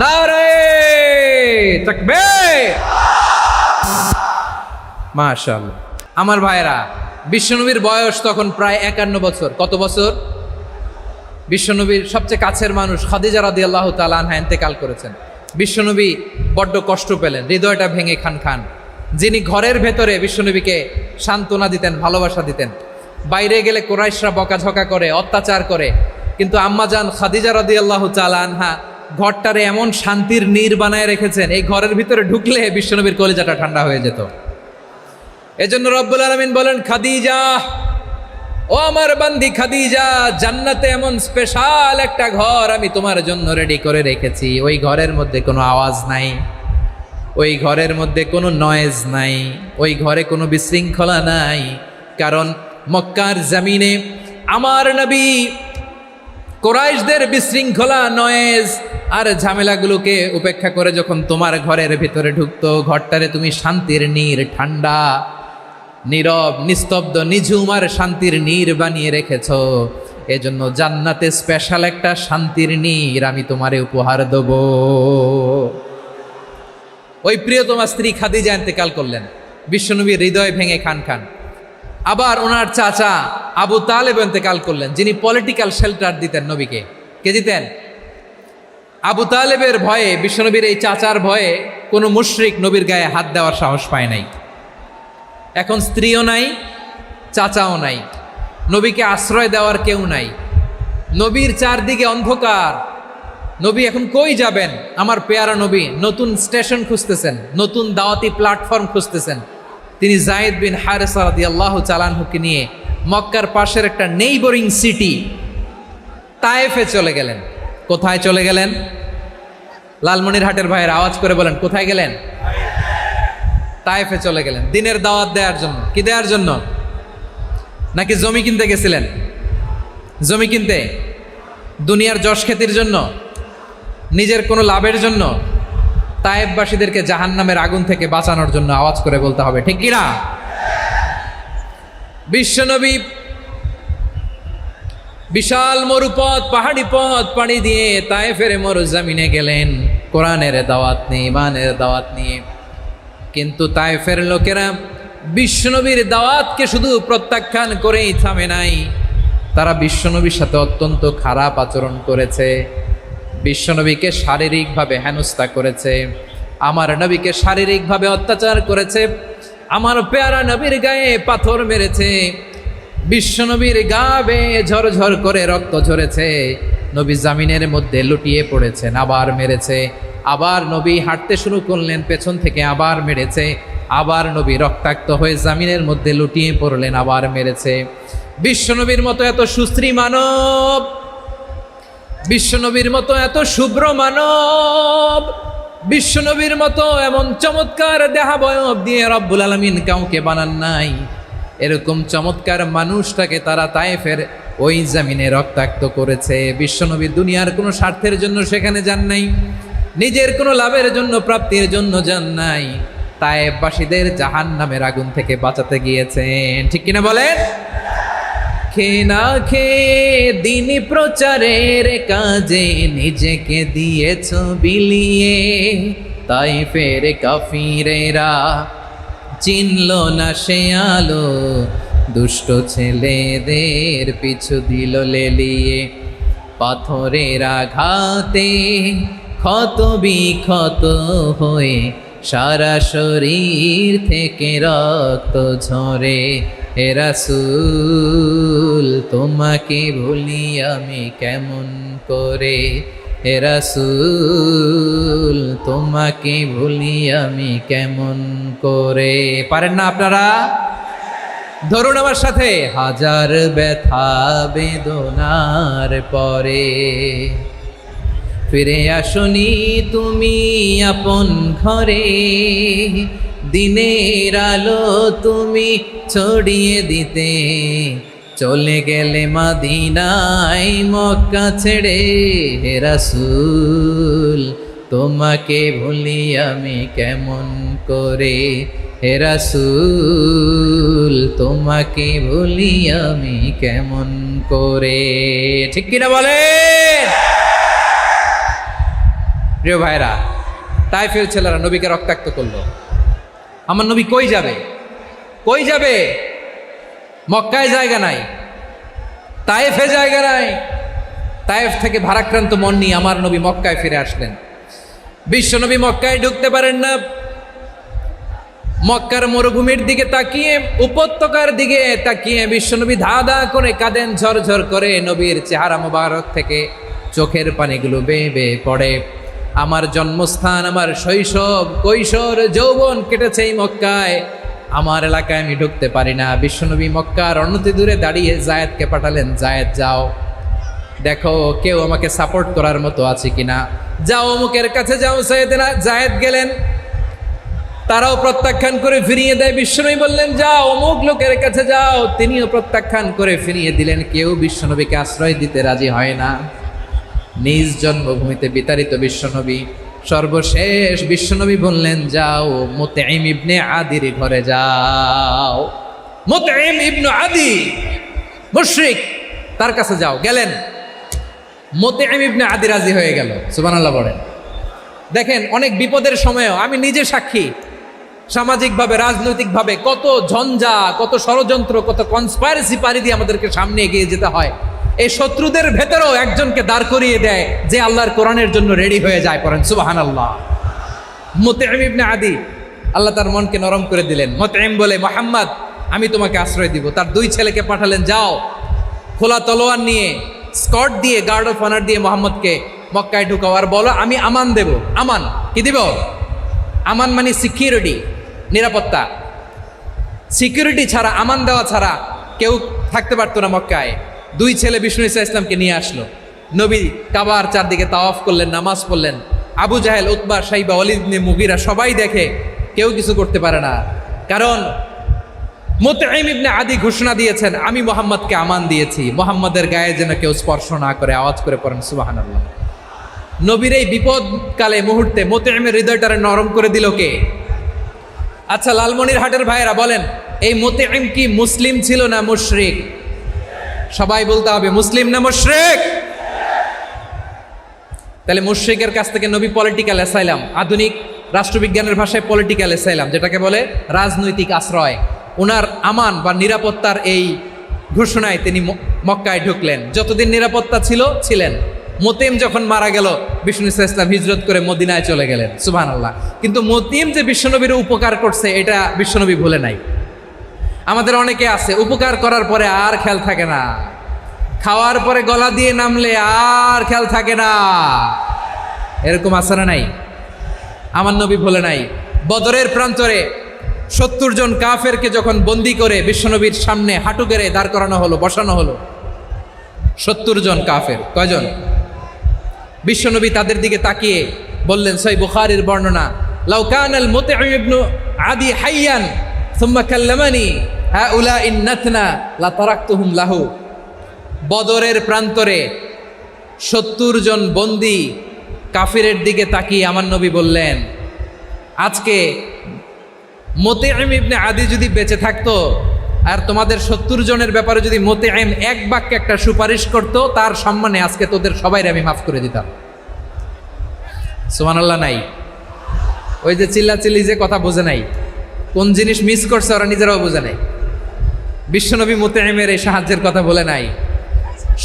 নারে তাকবীর। মাশাআল্লাহ। আমার ভাইরা, বিশ্বনবীর বয়স তখন প্রায় 51 বছর। কত বছর? বিশ্বনবীর সবচেয়ে কাছের মানুষ খাদিজা রাদিয়াল্লাহু তাআলা আনহা ইন্তেকাল করেছেন। বিশ্বনবী বড্ড কষ্ট পেলেন, হৃদয়টা ভেঙে খান খান। যিনি ঘরের ভেতরে বিশ্বনবীকে সান্ত্বনা দিতেন, ভালোবাসা দিতেন, বাইরে গেলে কুরাইশরা বকাঝকা করে, অত্যাচার করে, কিন্তু আম্মাজান খাদিজা রাদিয়াল্লাহু তাআলা আনহা ঘরটারে এমন শান্তির নীর বানায় রেখেছেন, এই ঘরের ভিতরে ঢুকলে বিশ্বনবীর কলিজাটা ঠান্ডা হয়ে যেত। এজন্য রব্বুল আলামিন বলেন, খাদিজা, ও আমার বান্দি খাদিজা, জান্নাতে এমন স্পেশাল একটা ঘর আমি তোমার জন্য রেডি করে রেখেছি। ওই ঘরের মধ্যে কোনো আওয়াজ নাই, ওই ঘরের মধ্যে কোনো নয়েজ নাই, ওই ঘরে কোনো বিশৃঙ্খলা নাই। কারণ মক্কার জমিনে আমার নবী কুরাইশদের বিশৃঙ্খলা, নয়েজ আর ঝামেলাগুলোকে উপেক্ষা করে যখন তোমার ঘরের ভিতরে ঢুকতো, ঘরটারে তুমি শান্তির নীর, ঠান্ডা, নীরব, নিস্তব্ধ, নিঝুম আর শান্তির নীর বানিয়ে রেখেছ। এজন্য জান্নাতে স্পেশাল একটা শান্তির নীর আমি তোমারে উপহার দেব। ওই প্রিয়তমা স্ত্রী খাদিজা ইন্তেকাল করলেন, বিশ্বনবীর হৃদয় ভেঙে খান খান। আবার ওনার চাচা আবু তালেব ইন্তেকাল করলেন, যিনি পলিটিক্যাল শেল্টার দিতেন নবীকে। কে দিতেন? আবু তালেবের ভয়ে, বিশ্বনবীর এই চাচার ভয়ে কোনো মুশরিক নবীর গায়ে হাত দেওয়ার সাহস পায় নাই। এখন স্ত্রীও নাই, চাচাও নাই, নবীকে আশ্রয় দেওয়ার কেউ নাই। নবীর চারদিকে অন্ধকার, নবী এখন কই যাবেন? আমার পেয়ারা নবী নতুন স্টেশন খুঁজতেছেন, নতুন দাওয়াতি প্ল্যাটফর্ম খুঁজতেছেন। তিনি যায়েদ বিন হারেসা রাদিয়াল্লাহু তাআলা আনহুকে নিয়ে মক্কার পাশের একটা নেইবরিং সিটি তায়েফে চলে গেলেন। কোথায় চলে গেলেন? লালমনিরহাটের ভাইয়ের আওয়াজ করে বলেন, কোথায় গেলেন? তায়েফে চলে গেলেন দিনের দাওয়াত দেওয়ার জন্য। কি দেওয়ার জন্য? নাকি জমি কিনতে গেছিলেন? জমি কিনতে, দুনিয়ার যশ খ্যাতির জন্য, নিজের কোনো লাভের জন্য? তায়েফবাসীদেরকে জাহান্নামের আগুন থেকে বাঁচানোর জন্য। আওয়াজ করে বলতে হবে, ঠিক কিনা? বিশ্বনবী বিশাল মরুপথ, পাহাড়ি পথ পাড়ি দিয়ে তায়েফের মরুজমিনে গেলেন কোরআনের দাওয়াত নিয়ে, ইমানের দাওয়াত নিয়ে। কিন্তু তায়েফের লোকেরা বিশ্বনবীর দাওয়াতকে শুধু প্রত্যাখ্যান করেই থামে নাই, তারা বিশ্বনবীর সাথে অত্যন্ত খারাপ আচরণ করেছে। বিশ্বনবীকে শারীরিকভাবে হেনস্থা করেছে, আমার নবীকে শারীরিকভাবে অত্যাচার করেছে, আমার পেয়ারা নবীর গায়ে পাথর মেরেছে, বিশ্বনবীর গা বেয়ে ঝরঝর করে রক্ত ঝরেছে, নবী জামিনের মধ্যে লুটিয়ে পড়েছেন, আবার মেরেছে, আবার নবী হাঁটতে শুরু করলেন, পেছন থেকে আবার মেরেছে, আবার নবী রক্তাক্ত হয়ে জামিনের মধ্যে লুটিয়ে পড়লেন, আবার মেরেছে। বিশ্বনবীর মতো এত সুশ্রী মানব, বিশ্বনবীর মতো এত শুভ্র মানব, বিশ্বনবীর মতো এমন চমৎকার দেহাবয়ব দিয়ে রব্বুল আলামিন কাউকে বানান নাই। এরকম চমৎকার মানুষটাকে তারা তায়েফের ওই জমিনে রক্তাক্ত করেছে। বিশ্বনবী দুনিয়ার কোনো স্বার্থের জন্য সেখানে যান নাই, নিজের কোনো লাভের জন্য, প্রাপ্তির জন্য যান নাই, তায়েফবাসীদের জাহান্নামের আগুন থেকে বাঁচাতে গিয়েছেন। ঠিক কিনা বলেন? খেয়ে না খেয়ে দিন প্রচারের কাজে নিজেকে দিয়েছ বিলিয়ে, তায়েফের কাফিরেরা চিনল না সে আলো, দুষ্ট ছেলেদের পিছু দিল লেলিয়ে, পাথরের আঘাতে ক্ষত বিক্ষত হয়ে সারা শরীর থেকে রক্ত ঝরে। হে রাসূল তোমাকে ভুলি আমি কেমন করে, হে রাসূল তোমাকে ভুলি আমি কেমন করে। পারেন না আপনারা? ধরুন আমার সাথে, হাজার ব্যথা বেদনার পরে ফিরে আসনি তুমি আপন ঘরে, দিনের আলো তুমি ছড়িয়ে দিতে, চলে গেলে মদিনায় মক্কা ছেড়ে। হে রাসূল তোমাকে ভুলি আমি কেমন করে, হে রাসূল তোমাকে ভুলি আমি কেমন করে। ঠিক কিনা বলেন? প্রিয় ভাইরা, তাইফের ছেলেরা নবীকে রক্তাক্ত করলো। আমার নবী কই যাবে? কই যাবে? মক্কায় জায়গা নাই, তায়েফে জায়গা নাই। তায়েফ থেকে ভারাক্রান্ত মন নিয়ে আমার নবী মক্কায় ফিরে আসলেন। বিশ্ব নবী মক্কায় ঢুকতে পারেন না। মক্কার মরুভূমির দিকে তাকিয়ে, উপত্যকার দিকে তাকিয়ে বিশ্বনবী ধা ধা করে কাঁদেন, ঝরঝর করে। নবীর চেহারা মোবারক থেকে চোখের পানিগুলো বেয়ে বেয়ে পড়ে। আমার জন্মস্থান, আমার শৈশব, কৈশোর, যৌবন কেটেছে এই মক্কায়। আমার এলাকায় আমি ঢুকতে পারি না। বিশ্বনবী মক্কার অনতি দূরে দাঁড়িয়ে জায়েদকে পাঠালেন, জায়েদ যাও দেখো কেউ আমাকে সাপোর্ট করার মতো আছে কিনা, যাও অমুকের কাছে যাও। জায়েদ গেলেন, তারাও প্রত্যাখ্যান করে ফিরিয়ে দেয়। বিশ্বনবী বললেন যাও অমুক লোকের কাছে যাও, তিনিও প্রত্যাখ্যান করে ফিরিয়ে দিলেন। কেউ বিশ্বনবীকে আশ্রয় দিতে রাজি হয় না। নিজ জন্মভূমিতে বিতাড়িত বিশ্বনবী, সর্বশেষ বিশ্বনবী বললেন যাও মুতঈম ইবনে আদির ঘরে যাও। মুতঈম ইবনে আদি মুশরিক, তার কাছে যাও। গেলেন, মুতঈম ইবনে আদি রাজি হয়ে গেল। সুবহানাল্লাহ বলেন। দেখেন, অনেক বিপদের সময়ও আমি নিজে সাক্ষী, সামাজিকভাবে রাজনৈতিকভাবে কত ঝঞ্ঝা, কত ষড়যন্ত্র, কত কনস্পাইরেসি পাড়ি দিয়ে আমাদেরকে সামনে এগিয়ে যেতে হয়। এই শত্রুদের ভেতরেও একজনকে দাঁড় করিয়ে দেয় যে আল্লাহর কোরআনের জন্য রেডি হয়ে যায়। পড়েন সুবহানাল্লাহ। মুতঈম ইবনে আদি, আল্লাহ তার মনকে নরম করে দিলেন। মুতঈম বলে, মুহাম্মদ আমি তোমাকে আশ্রয় দিব। তার দুই ছেলেকে পাঠালেন, যাও খোলা তলোয়ার নিয়ে, স্কট দিয়ে, গার্ড অফ অনার দিয়ে মোহাম্মদকে মক্কায় ঢুকাও, আর বলো আমি আমান দেব। আমান কি দিব? আমান মানে সিকিউরিটি, নিরাপত্তা। সিকিউরিটি ছাড়া, আমান দেওয়া ছাড়া কেউ থাকতে পারতো না মক্কায়। দুই ছেলে বিষ্ণু ইসা ইসলামকে নিয়ে আসলো। নবী কাবার চারদিকে তাওয়াফ করলেন, নামাজ পড়লেন। আবু জাহেল, উতবা, শাইবা, ওয়ালিদ ইবনে মুগীরা সবাই দেখে, কেউ কিছু করতে পারে না। কারণ মুতঈম ইবনে আদি ঘোষণা দিয়েছেন, আমি মুহাম্মদকে আমান দিয়েছি, মুহাম্মদের গায়ে যেন কেউ স্পর্শ না করে। আওয়াজ করে পড়েন সুবহানাল্লাহ। নবীর এই বিপদকালে মুহূর্তে মুতঈমের হৃদয়টারে নরম করে দিল কে? আচ্ছা, লালমনিরহাটের ভাইয়েরা বলেন, এই মুতঈম কি মুসলিম ছিল না মুশরিক? সবাই বলতে হবে মুসলিম না মুশরিক? তাহলে মুশরিকের কাছ থেকে নবী পলিটিক্যাল অ্যাসাইলাম, আধুনিক রাষ্ট্রবিজ্ঞানের ভাষায় পলিটিক্যাল অ্যাসাইলাম, যেটাকে বলে রাজনৈতিক আশ্রয়, ওনার আমান বা নিরাপত্তার এই ঘোষণায় তিনি মক্কায় ঢুকলেন। যতদিন নিরাপত্তা ছিল ছিলেন। মুতঈম যখন মারা গেল, বিষ্ণু ইসলাম হিজরত করে মদিনায় চলে গেলেন। সুবহানাল্লাহ। কিন্তু মুতঈম যে বিশ্বনবীর উপকার করছে এটা বিশ্বনবী ভুলে নাই। আমাদের অনেকে আছে উপকার করার পরে আর খেয়াল থাকে না, খাওয়ার পরে গলা দিয়ে নামলে আর খেয়াল থাকে না। এরকম আছে না নাই? আমার নবী ভুলে নাই। বদরের প্রান্তরে 70 জন কাফেরকে যখন বন্দি করে বিশ্বনবীর সামনে হাঁটু গেড়ে দাঁড় করানো হলো, বসানো হলো, 70 জন কাফের। কয়জন? বিশ্বনবী তাদের দিকে তাকিয়ে বললেন, সহিহ বুখারীর বর্ণনা, লাউ কানাল মুতঈম ইবনে আদি হাইয়ান সুম্মা কাল্লামানি হাউলাইন নাতনা লা তারাকতুহুম লাহু। বদরের প্রান্তরে 70 জন বন্দী কাফিরের দিকে তাকিয়ে আমার নবী বললেন, আজকে মুতঈম ইবনে আদি যদি বেঁচে থাকতো আর তোমাদের 70 জনের ব্যাপারে যদি মুতঈম এক বাক্যে একটা সুপারিশ করতো, তার সম্মানে আজকে তোদের সবাইকে আমি মাফ করে দিতাম। সুবহানাল্লাহ নাই? ওই যে চিল্লাচিল্লি যে কথা বোঝে নাই, কোন জিনিস মিস করছে ওরা নিজেরাও বোঝে নাই। বিশ্বনবী মুতঈমের এই সাহায্যের কথা বলে নাই।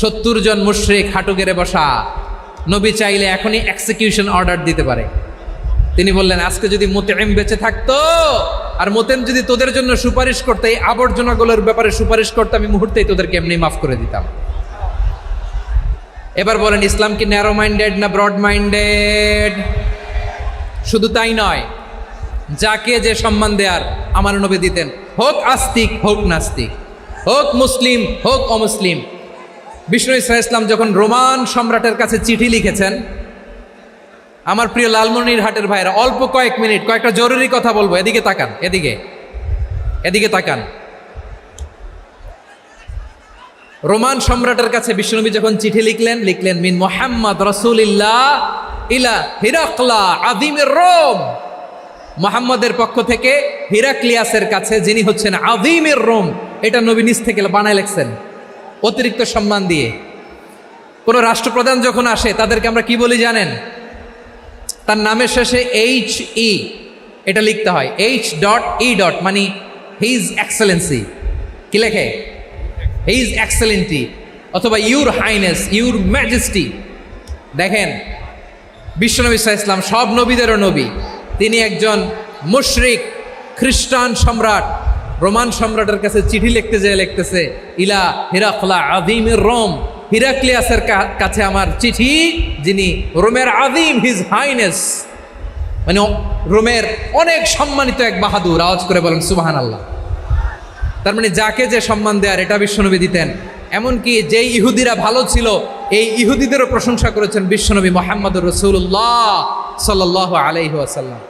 70 জন মুশরিক হাঁটু গেড়ে বসা, নবী চাইলে এখনই এক্সিকিউশন অর্ডার দিতে পারে। তিনি বললেন, আজকে যদি মুতঈম বেঁচে থাকতো আর মুতঈম যদি তোদের জন্য সুপারিশ করতে, এই আবর্জনাগুলোর ব্যাপারে সুপারিশ করতে, আমি মুহূর্তেই তোদেরকে এমনি মাফ করে দিতাম। এবার বলেন, ইসলাম কি ন্যারো মাইন্ডেড না ব্রড মাইন্ডেড? শুধু তাই নয়, যাকে যে সম্মান দেয়ার আমার নবী দিতেন, হোক আস্তিক হোক নাস্তিক, হোক মুসলিম হোক অমুসলিম। বিষ্ণু ইসলাম যখন রোমান সম্রাটের কাছে চিঠি লিখেছেন, আমার প্রিয় লালমনিরহাটের ভাইরা, অল্প কয়েক মিনিট কয়েকটা জরুরি কথা বলবো, এদিকে তাকান, এদিকে তাকান। রোমান সম্রাটের কাছে বিশ্বনবী যখন চিঠি লিখলেন মিন মুহাম্মদ রাসূলিল্লাহ ইলা হিরাকলা আযীমির রোম, মুহাম্মদের পক্ষ থেকে হিরাক্লিয়াসের কাছে, যিনি হচ্ছেন আযীমির রোম। এটা নবী নিজ থেকে বানায় লিখছেন অতিরিক্ত সম্মান দিয়ে। কোন রাষ্ট্রপ্রধান যখন আসে তাদেরকে আমরা কি বলি জানেন? তার নামের শেষে HE এটা লিখতে হয়, H.E. মানে হিজ এক্সেলেন্সি। কি লেখে? হিজ এক্সেলেন্টি, অথবা ইউর হাইনেস, ইউর ম্যাজেস্টি। দেখেন, বিশ্বনবী সাল্লাল্লাহু আলাইহি ওয়াসাল্লাম সব নবীদেরও নবী, তিনি একজন মুশরিক খ্রিস্টান সম্রাট রোমান সম্রাটের কাছে চিঠি লিখতে যেয়ে লিখতেছে, ইলা হিরাকলা আযীমির রোম, হিরাক্লিয়াসের কাছে আমার চিঠি, যিনি রোমের আযীম, হিজ হাইনেস, মানে রোমের অনেক সম্মানিত এক বাহাদুর। আওয়াজ করে বলেন সুবহানাল্লাহ। তার মানে যাকে যে সম্মান দেয়ার এটা বিশ্বনবী দিতেন। এমনকি যেই ইহুদিরা ভালো ছিল, এই ইহুদিদেরও প্রশংসা করেছেন বিশ্বনবী মুহাম্মদুর রাসূলুল্লাহ সাল্লাল্লাহু আলাইহি ওয়াসাল্লাম।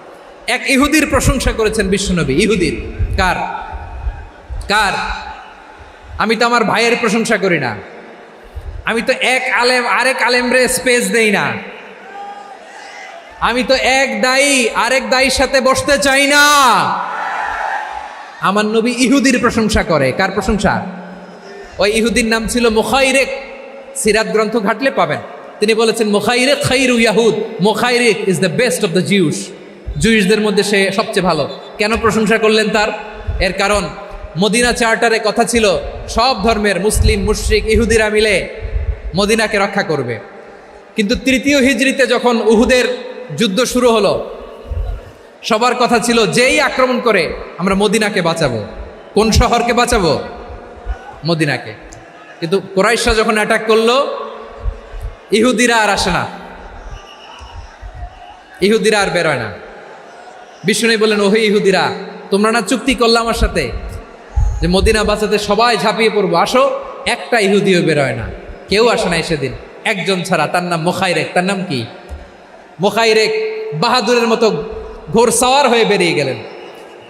এক ইহুদির প্রশংসা করেছেন বিশ্বনবী। ইহুদির কার? আমি তো আমার ভাইয়ের প্রশংসা করি না, আমি তো এক আলেম আরেক আলেমরে স্পেস দেই না, আমি তো এক দায়ী আরেক দায়ীর সাথে বসতে চাই না। আমার নবী ইহুদির প্রশংসা করে। কার প্রশংসা? ওই ইহুদির নাম ছিল মুখাইরেক। সিরাত গ্রন্থ ঘাটলে পাবেন। তিনি বলেছেন, মুখাইরেক খাইরু ইয়াহুদ, Mukhayriq is the best of the Jews. জুইশদের মধ্যে সে সবচেয়ে ভালো। কেন প্রশংসা করলেন তার? এর কারণ মদিনা চার্টারে কথা ছিল সব ধর্মের মুসলিম, মুশরিক, ইহুদিরা মিলে মদিনাকে রক্ষা করবে। কিন্তু তৃতীয় হিজরিতে যখন উহুদের যুদ্ধ শুরু হলো, সবার কথা ছিল যেই আক্রমণ করে আমরা মদিনাকে বাঁচাবো। কোন শহরকে বাঁচাবো? মদিনাকে। কিন্তু কুরাইশরা যখন অ্যাটাক করলো, ইহুদিরা আর আসে না, ইহুদিরা আর বেরোয় না। বিষ্ণু বললেন, ওহে ইহুদিরা, তোমরা না চুক্তি করলে আমার সাথে যে মদিনা বাঁচাতে সবাই ঝাঁপিয়ে পড়বো, আসো। একটা ইহুদিও বেরোয় না, কেউ আসে না সেদিন, একজন ছাড়া। তার নাম মুখাইরেক। তার নাম কি? মুখাইরেক বাহাদুরের মতো ঘোড়সাওয়ার হয়ে বেরিয়ে গেলেন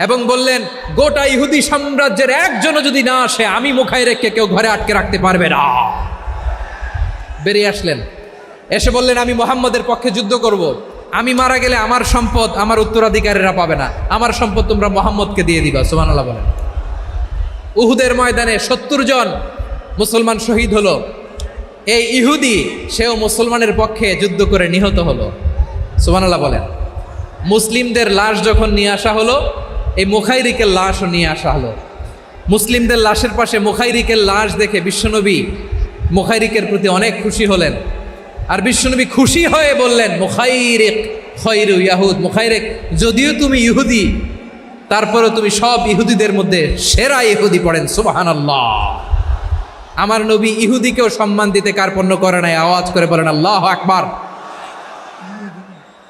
এবং বললেন, গোটা ইহুদি সাম্রাজ্যের একজনও যদি না আসে, আমি মুখাইরেককে কেউ ঘরে আটকে রাখতে পারবে না। বেরিয়ে আসলেন, এসে বললেন, আমি মুহাম্মদের পক্ষে যুদ্ধ করব। আমি মারা গেলে আমার সম্পদ আমার উত্তরাধিকারীরা পাবে না, আমার সম্পদ তোমরা মুহাম্মদকে দিয়ে দিবা। সুবহানাল্লাহ বলেন। উহুদের ময়দানে 70 জন মুসলমান শহীদ হলো। এই ইহুদি, সেও মুসলমানের পক্ষে যুদ্ধ করে নিহত হলো। সুবহানাল্লাহ বলেন। মুসলিমদের লাশ যখন নিয়ে আসা হলো, এই মুখাইরিকের লাশও নিয়ে আসা হলো। মুসলিমদের লাশের পাশে মুখাইরিকের লাশ দেখে বিশ্বনবী মুখাইরিকের প্রতি অনেক খুশি হলেন। আর বিশ্বনবী খুশি হয়ে বললেন, মুখাইরিক খায়রু ইয়াহুদ, মুখাইরিক যদিও তুমি ইহুদি, তারপরেও তুমি সব ইহুদিদের মধ্যে সেরা ইহুদি। পড়েন সুবহানাল্লাহ। আমার নবী ইহুদিকেও সম্মান দিতে কার্পণ্য করে নাই। আওয়াজ করে বলেন আল্লাহু আকবার।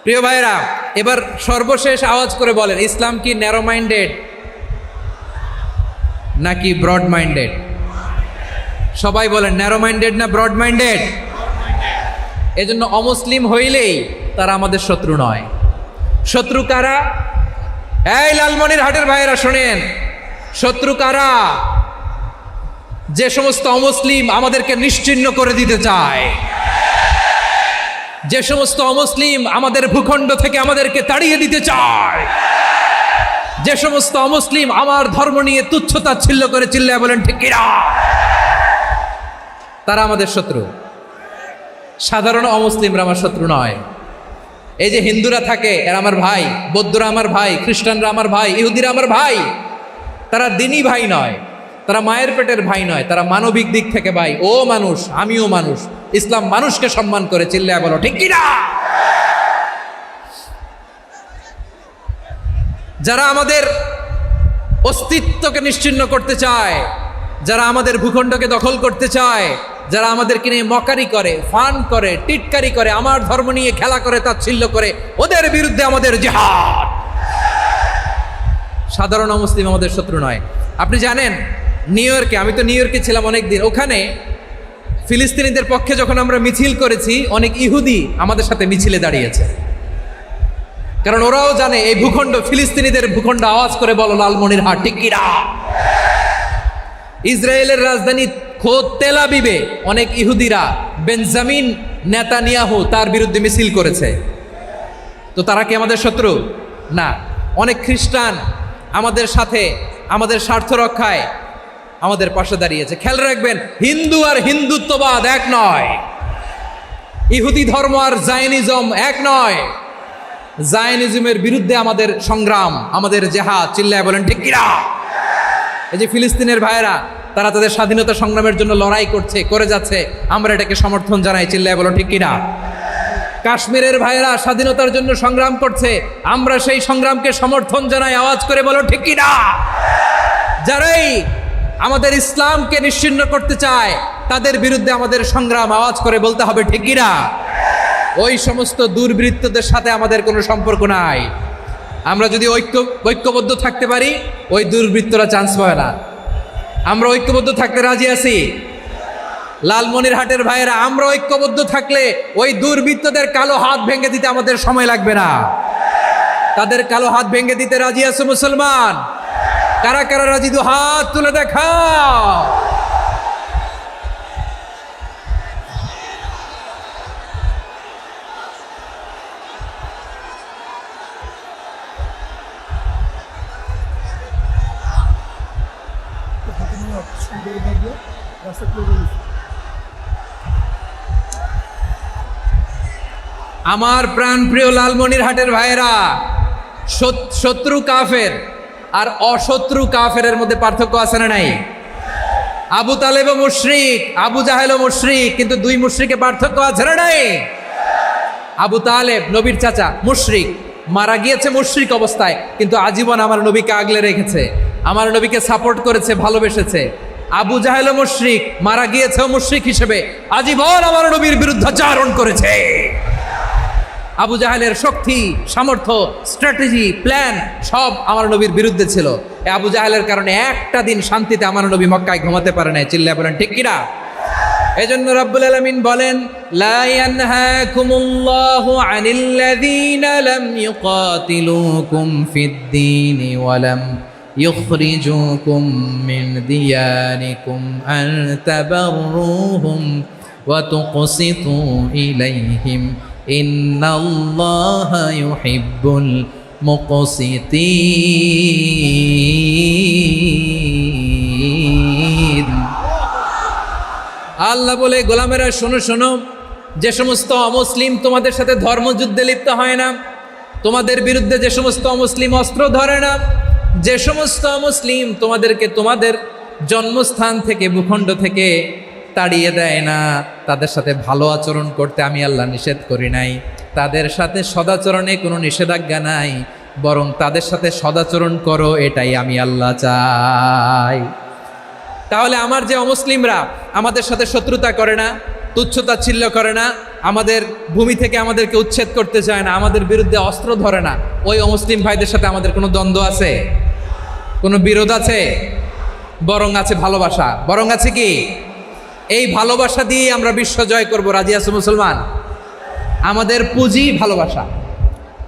প্রিয় ভাইরা, এবার সর্বশেষ আওয়াজ করে বলেন, ইসলাম কি ন্যারো মাইন্ডেড নাকি ব্রড মাইন্ডেড? সবাই বলেন, ন্যারো মাইন্ডেড না ব্রড মাইন্ডেড? এজন্য অমুসলিম হইলেই তারা আমাদের শত্রু নয়। শত্রু কারা? এই লালমনিরহাটের ভাইয়েরা শোনেন, শত্রু কারা? যে সমস্ত অমুসলিম আমাদেরকে নিশ্চিহ্ন করে দিতে চায়, যে সমস্ত অমুসলিম আমাদের ভূখণ্ড থেকে আমাদেরকে তাড়িয়ে দিতে চায়, যে সমস্ত অমুসলিম আমার ধর্ম নিয়ে তুচ্ছতাচ্ছিল্য করে চিল্লায় বলেন ঠিক কিনা, তারা আমাদের শত্রু। সাধারণ অমুসলিমরা আমার শত্রু নয়। এই যে হিন্দুরা থাকে, এরা আমার ভাই, বৌদ্ধরা আমার ভাই, খ্রিস্টানরা আমার ভাই, ইহুদিরা আমার ভাই। তারা দিনই ভাই নয়, তারা মায়ের পেটের ভাই নয়, তারা মানবিক দিক থেকে ভাই। ও মানুষ, আমিও মানুষ। ইসলাম মানুষকে সম্মান করে, চিল্লায় বলো ঠিক কিনা। যারা আমাদের অস্তিত্বকে নিশ্চিহ্ন করতে চায়, যারা আমাদের ভূখণ্ডকে দখল করতে চায়, যারা আমাদেরকে নিয়ে মকারি করে, ফান করে, টিটকারি করে, আমার ধর্ম নিয়ে খেলা করে, তাচ্ছিল্য করে, ওদের বিরুদ্ধে আমাদের জিহাদ। সাধারণ মুসলিম আমাদের শত্রু নয়। আপনি জানেন নিউ ইয়র্কে, আমি তো নিউ ইয়র্কে ছিলাম অনেক দিন, ওখানে ফিলিস্তিনিদের পক্ষে যখন আমরা মিছিল করেছি অনেক ইহুদি আমাদের সাথে মিছিলে দাঁড়িয়েছে, কারণ ওরাও জানে এই ভূখণ্ড ফিলিস্তিনিদের ভূখণ্ড। আওয়াজ করে বলো লালমনিরহাট ঠিক কি না? ইসরায়েলের রাজধানী খোদ তেল আবিবে অনেক ইহুদিরা বেঞ্জামিন নেতানিয়াহু তার বিরুদ্ধে মিছিল করেছে। তো তারা কি আমাদের শত্রু? না। অনেক খ্রিস্টান আমাদের সাথে আমাদের স্বার্থ রক্ষায় আমাদের পাশে দাঁড়িয়েছে। খেয়াল রাখবেন, হিন্দু আর হিন্দুত্ববাদ এক নয়, ইহুদি ধর্ম আর জায়নিজম এক নয়। জায়নিজমের বিরুদ্ধে আমাদের সংগ্রাম, আমাদের জেহাদ, চিল্লায় বলেন ঠিক কিনা? এই যে ফিলিস্তিনের ভাইয়েরা, তারা তাদের স্বাধীনতা সংগ্রামের জন্য লড়াই করছে, করে যাচ্ছে, আমরা এটাকে সমর্থন জানাই, চিল্লায় বলো ঠিক কিনা? কাশ্মীরের ভাইয়েরা স্বাধীনতার জন্য সংগ্রাম করছে, আমরা সেই সংগ্রামকে সমর্থন জানাই, আওয়াজ করে বলো ঠিক কিনা? যারাই আমাদের ইসলামকে নিশ্চিহ্ন করতে চায় তাদের বিরুদ্ধে আমাদের সংগ্রাম, আওয়াজ করে বলতে হবে ঠিক কিনা? ওই সমস্ত দুর্বৃত্তদের সাথে আমাদের কোনো সম্পর্ক নাই। আমরা যদি ঐক্যবদ্ধ থাকতে পারি, ওই দুর্বৃত্তরা চান্স পাবে না। আমরা ঐক্যবদ্ধ থাকতে রাজি আছি। লালমনিরহাটের ভাইয়েরা, আমরা ঐক্যবদ্ধ থাকলে ওই দুর্বৃত্তদের কালো হাত ভেঙে দিতে আমাদের সময় লাগবে না। তাদের কালো হাত ভেঙে দিতে রাজি আছে মুসলমান? কারা কারা রাজি? দু হাত তুলে দেখাও। আমার প্রাণপ্রিয় লালমনিরহাটের ভাইয়েরা, শত্রু কাফের আর অশত্রু কাফেরের মধ্যে পার্থক্য আছে না নাই? আবু তালেবও মুশরিক, আবু জাহেলও মুশরিক, কিন্তু দুই মুশরিকে পার্থক্য আছে না নাই? আবু তালেব নবীর চাচা, মুশরিক, মারা গিয়েছে মুশরিক অবস্থায়, কিন্তু আজীবন আমার নবীকে আগলে রেখেছে, আমার নবীকে সাপোর্ট করেছে, ভালোবেসেছে। আবু জাহেলও মুশরিক, মারা গিয়েছেও মুশরিক হিসেবে, আজীবন আমার নবীর বিরুদ্ধাচারণ করেছে। আবু জাহেলের শক্তি, সামর্থ্য, স্ট্র্যাটেজি, প্ল্যান সব আমার নবীর বিরুদ্ধে ছিল। এই আবু জাহেলের কারণে একটা দিন শান্তিতে আমার নবী মক্কায় ঘুমাতে পারে নাই, চিল্লায় বলেন ঠিক কিনা? এজন্য রব্বুল আলামিন বলেন, লা ইয়ানহাকুমুল্লাহু আনিল্লাযীনা লাম ইউকাতিলুকুম ফিদ-দীনি ওয়া লাম ইখরিজুকুম মিন দিয়ারিকুম আন তাবাররুহুম ওয়া তুকসিতু ইলাইহিম ইন্নাল্লাহা ইউহিব্বুল মুকসিতিন। আল্লাহ বলে, গোলামেরা শোনো শোনো, যে সমস্ত অমুসলিম তোমাদের সাথে ধর্মযুদ্ধে লিপ্ত হয় না, তোমাদের বিরুদ্ধে যে সমস্ত অমুসলিম অস্ত্র ধরে না, যে সমস্ত অমুসলিম তোমাদেরকে তোমাদের জন্মস্থান থেকে, ভূখণ্ড থেকে তাড়িয়ে দেয় না, তাদের সাথে ভালো আচরণ করতে আমি আল্লাহ নিষেধ করি নাই। তাদের সাথে সদাচরণে কোনো নিষেধাজ্ঞা নাই, বরং তাদের সাথে সদাচরণ করো, এটাই আমি আল্লাহ চাই। তাহলে আমার যে অমুসলিমরা আমাদের সাথে শত্রুতা করে না, তুচ্ছতাচ্ছিল্য করে না, আমাদের ভূমি থেকে আমাদেরকে উচ্ছেদ করতে চায় না, আমাদের বিরুদ্ধে অস্ত্র ধরে না, ওই অমুসলিম ভাইদের সাথে আমাদের কোনো দ্বন্দ্ব আছে? কোনো বিরোধ আছে? বরং আছে ভালোবাসা। বরং আছে কি? এই ভালোবাসা দিয়ে আমরা বিশ্ব জয় করব। রাজি আছো মুসলমান? আমাদের পুঁজি ভালোবাসা।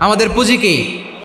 আমাদের পুঁজি কি?